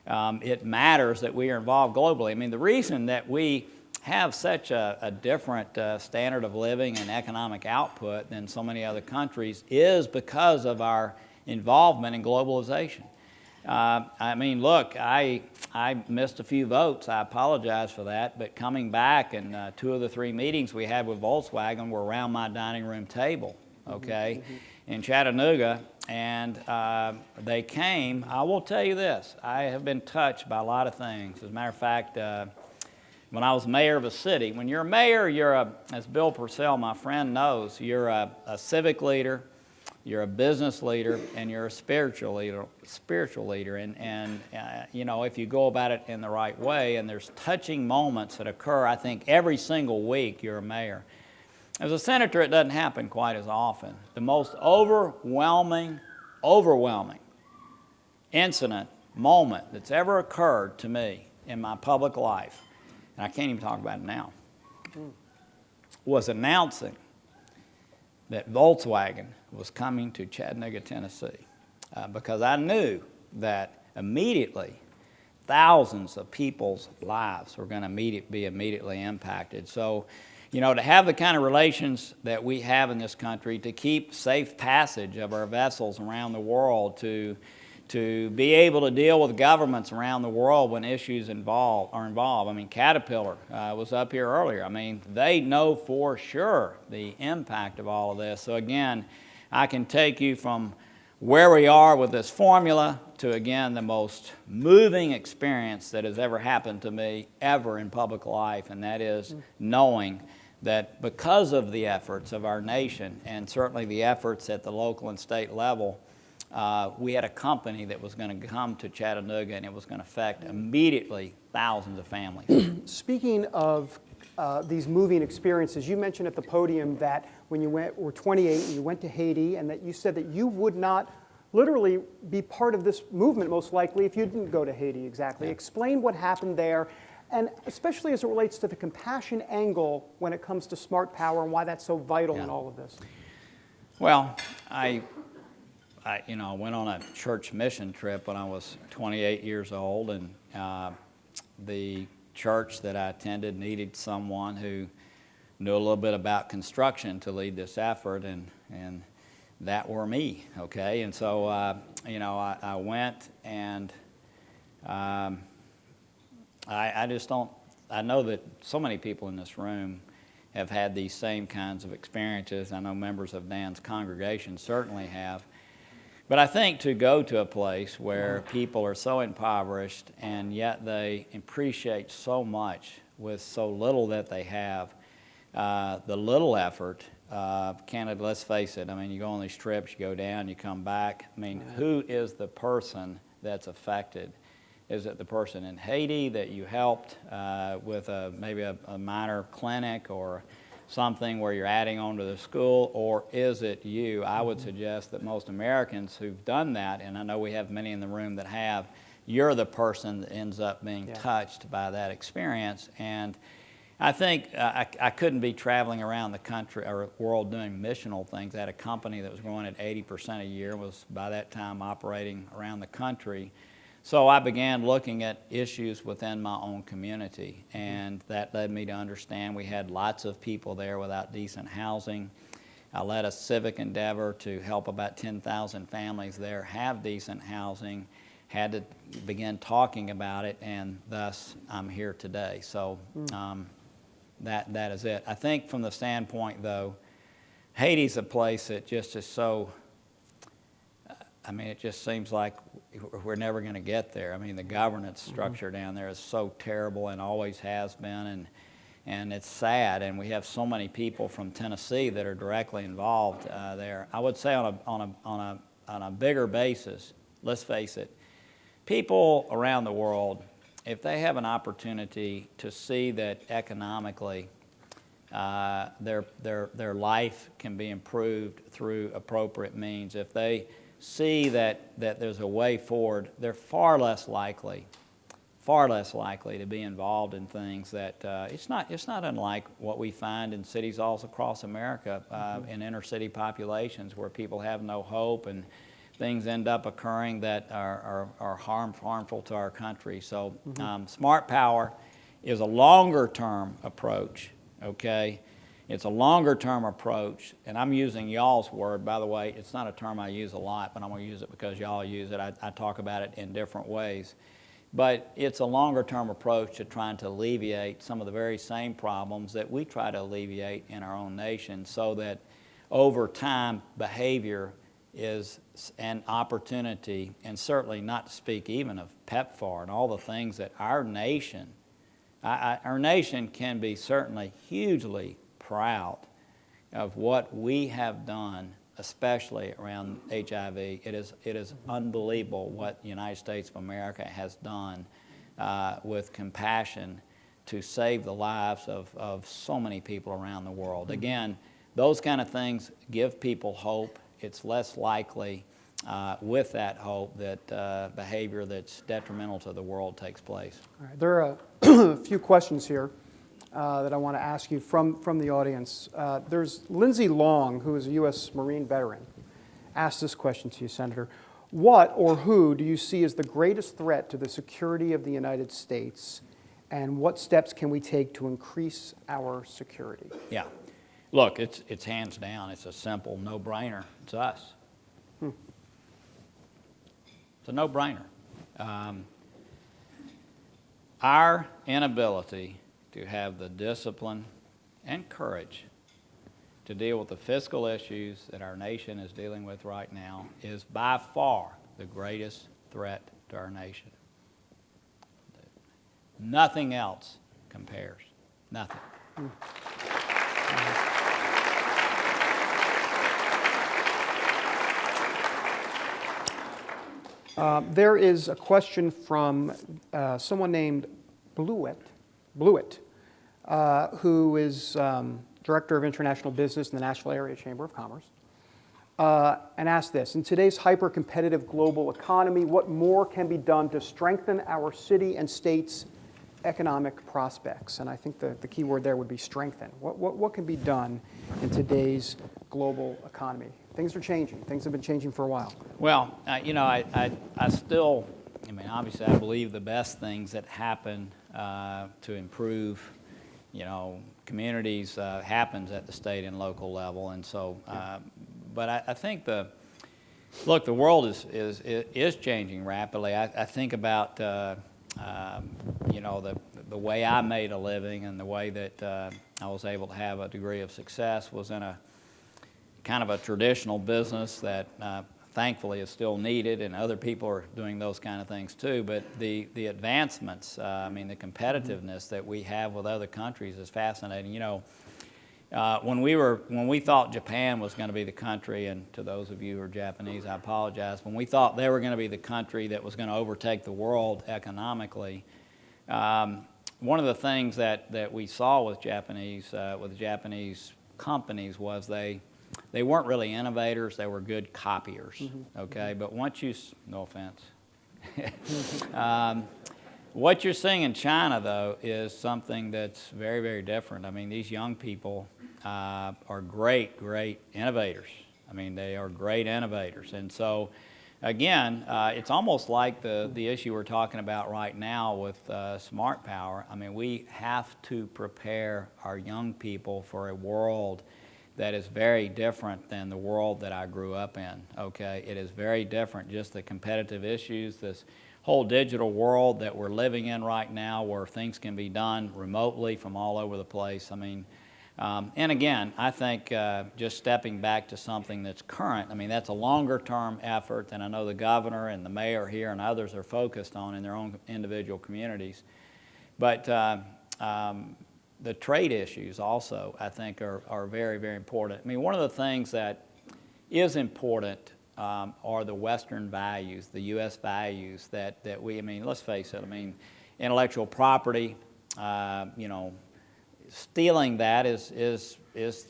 it matters that we are involved globally. I mean, the reason that we have such a different standard of living and economic output than so many other countries is because of our involvement in globalization. I mean, look, I missed a few votes. I apologize for that. But coming back, and 2 of the 3 meetings we had with Volkswagen were around my dining room table, okay, in Chattanooga. And they came. I will tell you this. I have been touched by a lot of things. As a matter of fact, when I was mayor of a city, when you're a mayor, you're as Bill Purcell, my friend, knows, you're a civic leader, you're a business leader, and you're a spiritual leader. And you know, if you go about it in the right way, and there's touching moments that occur, I think, every single week you're a mayor. As a senator, it doesn't happen quite as often. The most overwhelming incident, moment that's ever occurred to me in my public life, and I can't even talk about it now, was announcing that Volkswagen was coming to Chattanooga, Tennessee, because I knew that immediately thousands of people's lives were going to be immediately impacted. So, you know, to have the kind of relations that we have in this country, to keep safe passage of our vessels around the world, to be able to deal with governments around the world when issues are involved. I mean, Caterpillar was up here earlier. I mean, they know for sure the impact of all of this. So again, I can take you from where we are with this formula to, again, the most moving experience that has ever happened to me ever in public life, and that is knowing that because of the efforts of our nation, and certainly the efforts at the local and state level, we had a company that was going to come to Chattanooga, and it was going to affect immediately thousands of families. Speaking of these moving experiences, you mentioned at the podium that when you were 28 and you went to Haiti, and that you said that you would not literally be part of this movement, most likely, if you didn't go to Haiti exactly. Yeah. Explain what happened there, and especially as it relates to the compassion angle when it comes to smart power and why that's so vital in all of this. Well, I went on a church mission trip when I was 28 years old, and the church that I attended needed someone who knew a little bit about construction to lead this effort, and that were me, okay? And so, I went, and I just don't, I know that so many people in this room have had these same kinds of experiences. I know members of Dan's congregation certainly have. But I think to go to a place where people are so impoverished and yet they appreciate so much with so little that they have, the little effort, candidly, let's face it, I mean, you go on these trips, you go down, you come back. I mean, who is the person that's affected? Is it the person in Haiti that you helped with maybe a minor clinic or something where you're adding on to the school, or is it you? I would suggest that most Americans who've done that, and I know we have many in the room that have, you're the person that ends up being touched by that experience. And I think I couldn't be traveling around the country or world doing missional things. I had a company that was growing at 80% a year, was by that time operating around the country. So I began looking at issues within my own community, and that led me to understand we had lots of people there without decent housing. I led a civic endeavor to help about 10,000 families there have decent housing, had to begin talking about it, and thus I'm here today. So that is it. I think from the standpoint, though, Haiti's a place that just is so, I mean, it just seems like we're never going to get there. I mean, the governance structure down there is so terrible and always has been, and it's sad. And we have so many people from Tennessee that are directly involved there. I would say on a bigger basis, let's face it, people around the world, if they have an opportunity to see that economically their life can be improved through appropriate means, if they see that there's a way forward, they're far less likely to be involved in things that it's not unlike what we find in cities all across America, in inner city populations where people have no hope and things end up occurring that are harmful to our country. So Smart Power is a longer term approach, okay? It's a longer term approach, and I'm using y'all's word. By the way, it's not a term I use a lot, but I'm going to use it because y'all use it. I talk about it in different ways. But it's a longer term approach to trying to alleviate some of the very same problems that we try to alleviate in our own nation, so that over time behavior is an opportunity, and certainly not to speak even of PEPFAR and all the things that our nation can be certainly hugely proud of what we have done, especially around HIV. It is unbelievable what the United States of America has done with compassion to save the lives of so many people around the world. Again, those kind of things give people hope. It's less likely with that hope that behavior that's detrimental to the world takes place. All right, there are a few questions here that I want to ask you from the audience. There's Lindsay Long, who is a U.S. Marine veteran, asked this question to you, Senator. What or who do you see as the greatest threat to the security of the United States, and what steps can we take to increase our security? Yeah. Look, it's hands down. It's a simple no-brainer. It's us. It's a no-brainer. Our inability to have the discipline and courage to deal with the fiscal issues that our nation is dealing with right now is by far the greatest threat to our nation. Nothing else compares. Nothing. There is a question from someone named Blewett, who is Director of International Business in the Nashville Area Chamber of Commerce, and asked this: in today's hyper-competitive global economy, what more can be done to strengthen our city and state's economic prospects? And I think the key word there would be strengthen. What can be done in today's global economy? Things are changing. Things have been changing for a while. Well, I still, obviously I believe the best things that happen to improve, communities happens at the state and local level. And so, but I think the world is changing rapidly. I think about, the way I made a living and the way that I was able to have a degree of success was in a kind of a traditional business that thankfully is still needed, and other people are doing those kind of things too. But the advancements, I mean, the competitiveness that we have with other countries is fascinating. You know, when we thought Japan was going to be the country, and to those of you who are Japanese, I apologize. When we thought they were going to be the country that was going to overtake the world economically, one of the things that we saw with Japanese companies was they weren't really innovators, they were good copiers, okay? But once you, no offense. What you're seeing in China, though, is something that's very, very different. I mean, these young people are great innovators. I mean, they are great innovators. And so, again, it's almost like the issue we're talking about right now with Smart Power. I mean, we have to prepare our young people for a world that is very different than the world that I grew up in, okay? It is very different, just the competitive issues, this whole digital world that we're living in right now where things can be done remotely from all over the place. I mean, and again, I think just stepping back to something that's current, I mean, that's a longer term effort than I know the governor and the mayor here and others are focused on in their own individual communities. But the trade issues also, I think, are very, very important. I mean, one of the things that is important are the Western values, the U.S. values that we, I mean, let's face it, I mean, intellectual property, you know, stealing that is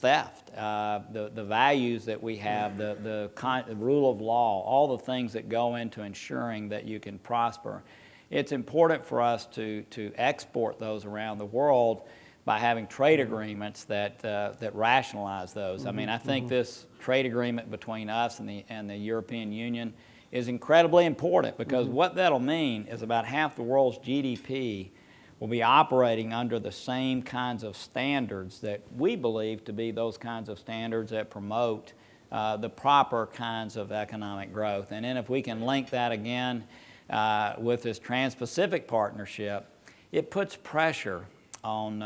theft. The values that we have, the rule of law, all the things that go into ensuring that you can prosper. It's important for us to export those around the world by having trade agreements that rationalize those. I mean, I think this trade agreement between us and the European Union is incredibly important because what that'll mean is about half the world's GDP will be operating under the same kinds of standards that we believe to be those kinds of standards that promote the proper kinds of economic growth. And then if we can link that again with this Trans-Pacific Partnership, it puts pressure on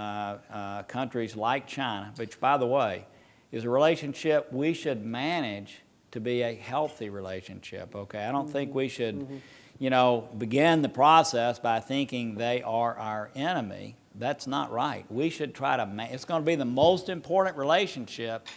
countries like China, which, by the way, is a relationship we should manage to be a healthy relationship, okay? I don't think we should, you know, begin the process by thinking they are our enemy. That's not right. We should try to, it's going to be the most important relationship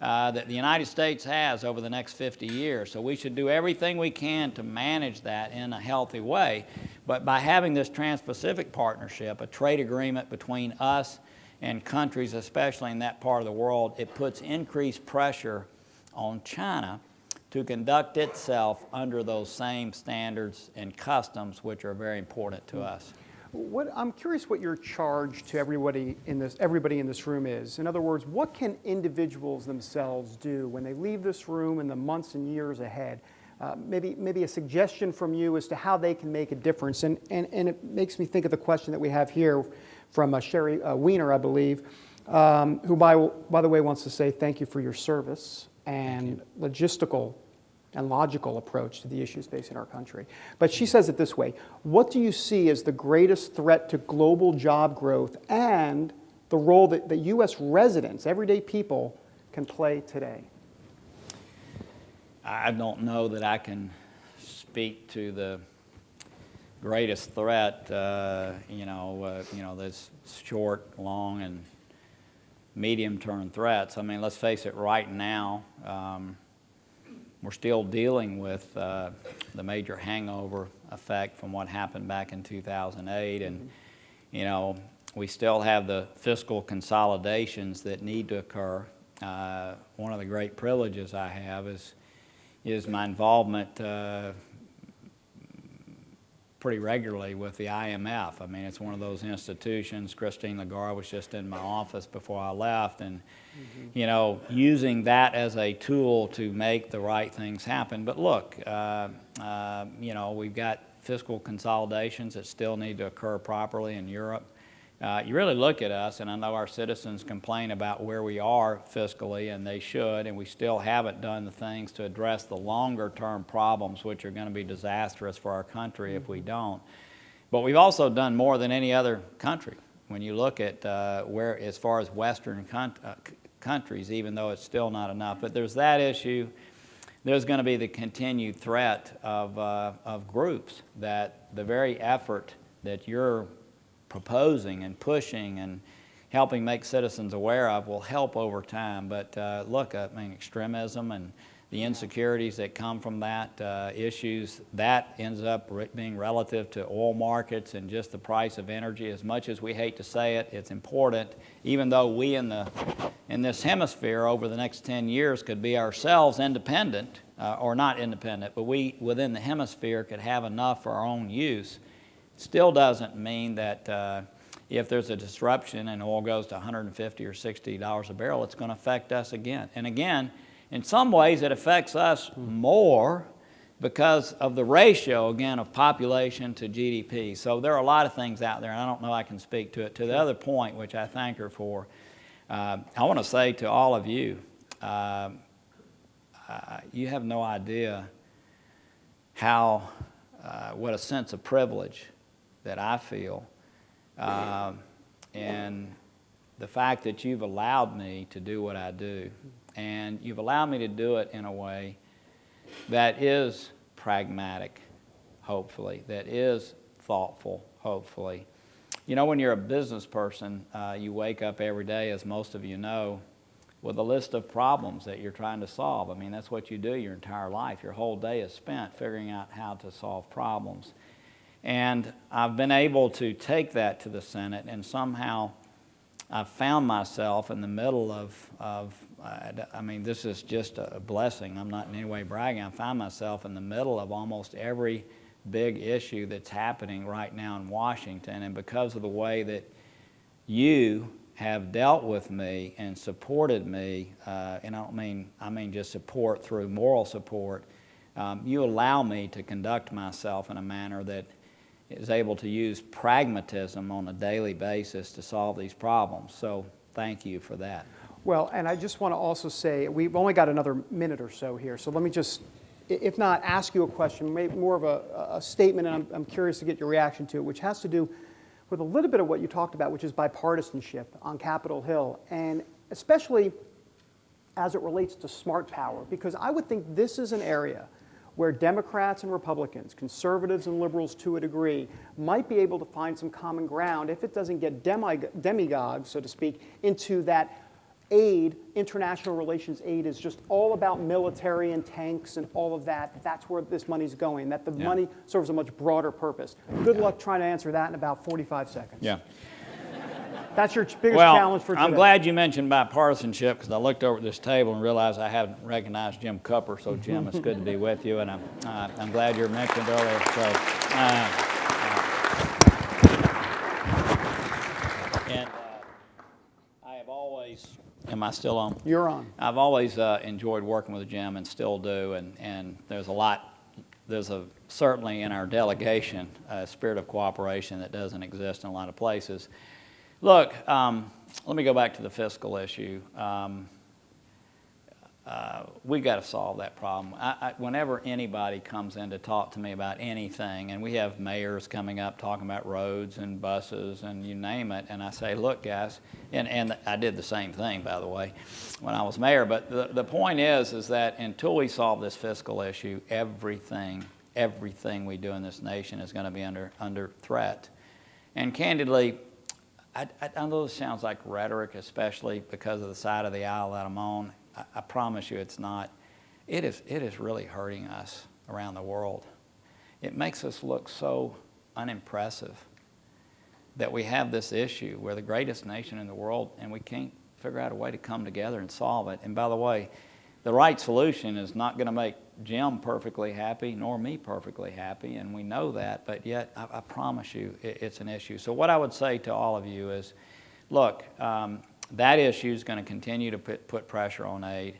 that the United States has over the next 50 years. So we should do everything we can to manage that in a healthy way. But by having this Trans-Pacific Partnership, a trade agreement between us and countries, especially in that part of the world, it puts increased pressure on China to conduct itself under those same standards and customs, which are very important to us. I'm curious what your charge to everybody in this room is. In other words, what can individuals themselves do when they leave this room in the months and years ahead? Maybe a suggestion from you as to how they can make a difference. And it makes me think of the question that we have here from Sherry Weiner, I believe, who, by the way, wants to say thank you for your service and logistical and logical approach to the issues facing our country. But she says it this way: what do you see as the greatest threat to global job growth and the role that the U.S. residents, everyday people, can play today? I don't know that I can speak to the greatest threat. There's short, long, and medium-term threats. I mean, let's face it, right now, we're still dealing with the major hangover effect from what happened back in 2008. And, you know, we still have the fiscal consolidations that need to occur. One of the great privileges I have is my involvement pretty regularly with the IMF. I mean, it's one of those institutions. Christine Lagarde was just in my office before I left, and you know, using that as a tool to make the right things happen. But look, you know, we've got fiscal consolidations that still need to occur properly in Europe. You really look at us, and I know our citizens complain about where we are fiscally, and they should, and we still haven't done the things to address the longer-term problems, which are going to be disastrous for our country if we don't. But we've also done more than any other country. When you look at where, as far as Western countries, even though it's still not enough. But there's that issue. there's going to be the continued threat of groups that the very effort that you're proposing and pushing and helping make citizens aware of will help over time. But look, I mean, extremism and the insecurities that come from that, issues, that ends up being relative to oil markets and just the price of energy. As much as we hate to say it, it's important, even though we in this hemisphere over the next 10 years could be ourselves independent, or not independent, but we within the hemisphere could have enough for our own use. It still doesn't mean that if there's a disruption and oil goes to $150 or $60 a barrel, it's going to affect us again. And again, in some ways, it affects us more because of the ratio, again, of population to GDP. So there are a lot of things out there, and I don't know I can speak to it. To the other point, which I thank her for, I want to say to all of you, you have no idea how, what a sense of privilege that I feel, and the fact that you've allowed me to do what I do. And you've allowed me to do it in a way that is pragmatic, hopefully, that is thoughtful, hopefully. You know, when you're a business person, you wake up every day, as most of you know, with a list of problems that you're trying to solve. I mean, that's what you do your entire life. Your whole day is spent figuring out how to solve problems. And I've been able to take that to the Senate, and somehow I've found myself in the middle of I mean, this is just a blessing. I'm not in any way bragging. I find myself in the middle of almost every big issue that's happening right now in Washington. And because of the way that you have dealt with me and supported me, and I mean just support through moral support, you allow me to conduct myself in a manner that is able to use pragmatism on a daily basis to solve these problems. So thank you for that. Well, and I just want to also say, we've only got another minute or so here, so let me just, if not ask you a question, maybe more of a statement, and I'm curious to get your reaction to it, which has to do with a little bit of what you talked about, which is bipartisanship on Capitol Hill, and especially as it relates to smart power, because I would think this is an area where Democrats and Republicans, conservatives and liberals to a degree, might be able to find some common ground if it doesn't get demagogues, so to speak, into that aid, international relations aid is just all about military and tanks and all of that. That's where this money's going, that the money serves a much broader purpose. Good luck trying to answer that in about 45 seconds. Yeah. That's your biggest challenge for today. I'm glad you mentioned bipartisanship, because I looked over at this table and realized I hadn't recognized Jim Cooper. So Jim, it's good to be with you, and I'm glad you were mentioned earlier. So, and I have always, am I still on? You're on. I've always enjoyed working with Jim and still do, and there's a lot, certainly in our delegation, a spirit of cooperation that doesn't exist in a lot of places. Look, let me go back to the fiscal issue. We've got to solve that problem. Whenever anybody comes in to talk to me about anything, and we have mayors coming up talking about roads and buses and you name it, and I say, look, guys, and I did the same thing, by the way, when I was mayor, but the point is that until we solve this fiscal issue, everything we do in this nation is going to be under threat. And candidly, I know this sounds like rhetoric, especially because of the side of the aisle that I'm on. I promise you it's not. It is really hurting us around the world. It makes us look so unimpressive that we have this issue. We're the greatest nation in the world, and we can't figure out a way to come together and solve it. And by the way, the right solution is not going to make Jim perfectly happy, nor me perfectly happy, and we know that, but yet I promise you it's an issue. So what I would say to all of you is, look, that issue is going to continue to put pressure on aid.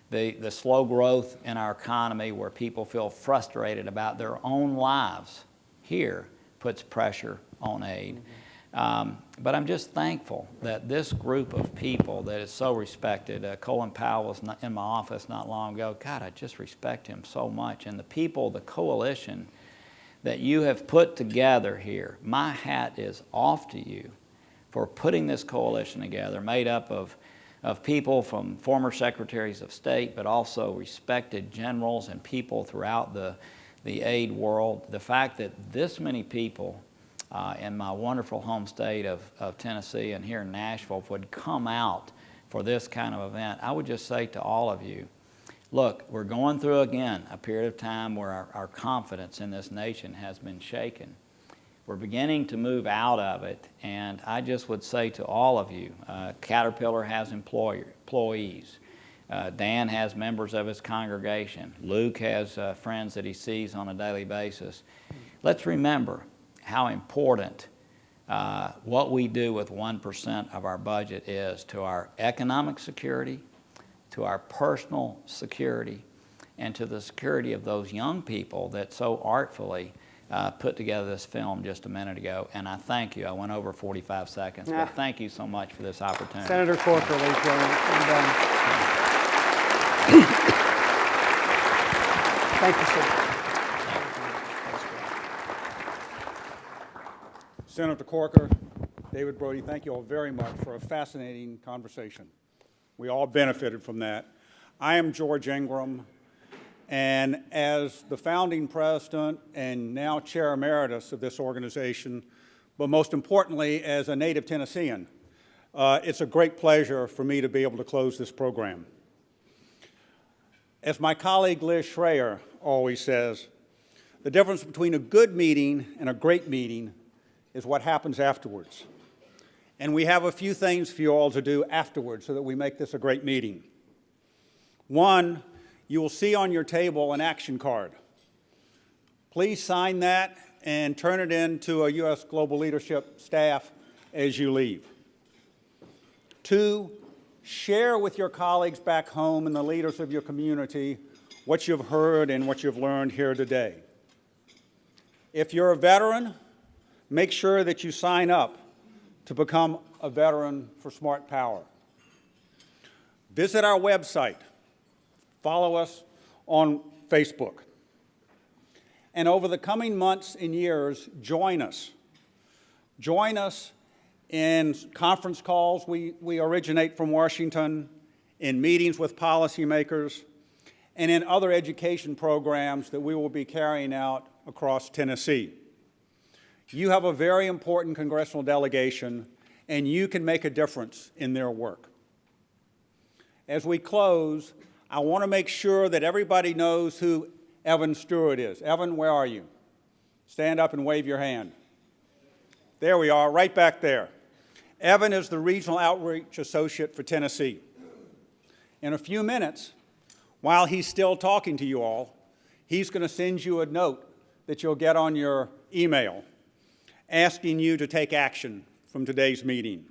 The slow growth in our economy, where people feel frustrated about their own lives here, puts pressure on aid. But I'm just thankful that this group of people that is so respected, Colin Powell was in my office not long ago. God, I just respect him so much. And the people, the coalition that you have put together here, my hat is off to you for putting this coalition together, made up of of people from former secretaries of state, but also respected generals and people throughout the aid world. The fact that this many people in my wonderful home state of Tennessee and here in Nashville would come out for this kind of event, I would just say to all of you, look, we're going through again a period of time where our confidence in this nation has been shaken. We're beginning to move out of it, and I just would say to all of you, Caterpillar has employees. Dan has members of his congregation. Luke has friends that he sees on a daily basis. Let's remember how important what we do with 1% of our budget is to our economic security, to our personal security, and to the security of those young people that so artfully put together this film just a minute ago. And I thank you. I went over 45 seconds, but thank you so much for this opportunity. Senator Corker, ladies and gentlemen. Thank you, sir. Senator Corker, David Brody, thank you all very much for a fascinating conversation. We all benefited from that. I am George Ingram, and as the founding president and now chair emeritus of this organization, but most importantly as a native Tennessean, it's a great pleasure for me to be able to close this program. As my colleague Liz Schreier always says, the difference between a good meeting and a great meeting is what happens afterwards. And we have a few things for you all to do afterwards so that we make this a great meeting. One, you will see on your table an action card. Please sign that and turn it in to a U.S. Global Leadership staff as you leave. Two, share with your colleagues back home and the leaders of your community what you've heard and what you've learned here today. If you're a veteran, make sure that you sign up to become a veteran for Smart Power. Visit our website. Follow us on Facebook. And over the coming months and years, join us. Join us in conference calls we originate from Washington, in meetings with policymakers, and in other education programs that we will be carrying out across Tennessee. You have a very important congressional delegation, and you can make a difference in their work. As we close, I want to make sure that everybody knows who Evan Stewart is. Evan, where are you? Stand up and wave your hand. There we are, right back there. Evan is the Regional Outreach Associate for Tennessee. In a few minutes, while he's still talking to you all, he's going to send you a note that you'll get on your email asking you to take action from today's meeting.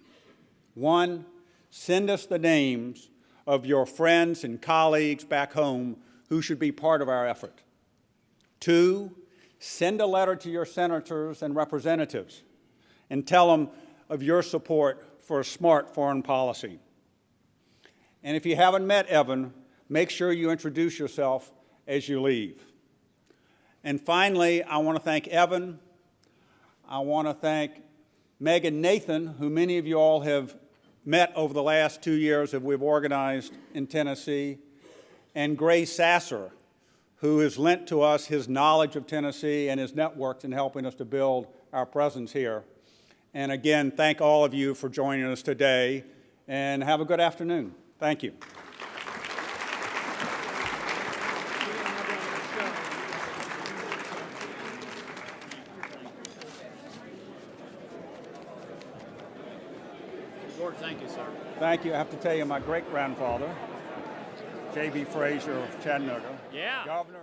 One, send us the names of your friends and colleagues back home who should be part of our effort. Two, send a letter to your senators and representatives and tell them of your support for a smart foreign policy. And if you haven't met Evan, make sure you introduce yourself as you leave. And finally, I want to thank Evan. I want to thank Megan Nathan, who many of you all have met over the last 2 years that we've organized in Tennessee, and Gray Sasser, who has lent to us his knowledge of Tennessee and his networks in helping us to build our presence here. And again, thank all of you for joining us today, and have a good afternoon. Thank you. George, thank you, sir. Thank you. I have to tell you, my great-grandfather, J.B. Frazier of Chattanooga, Yeah. governor.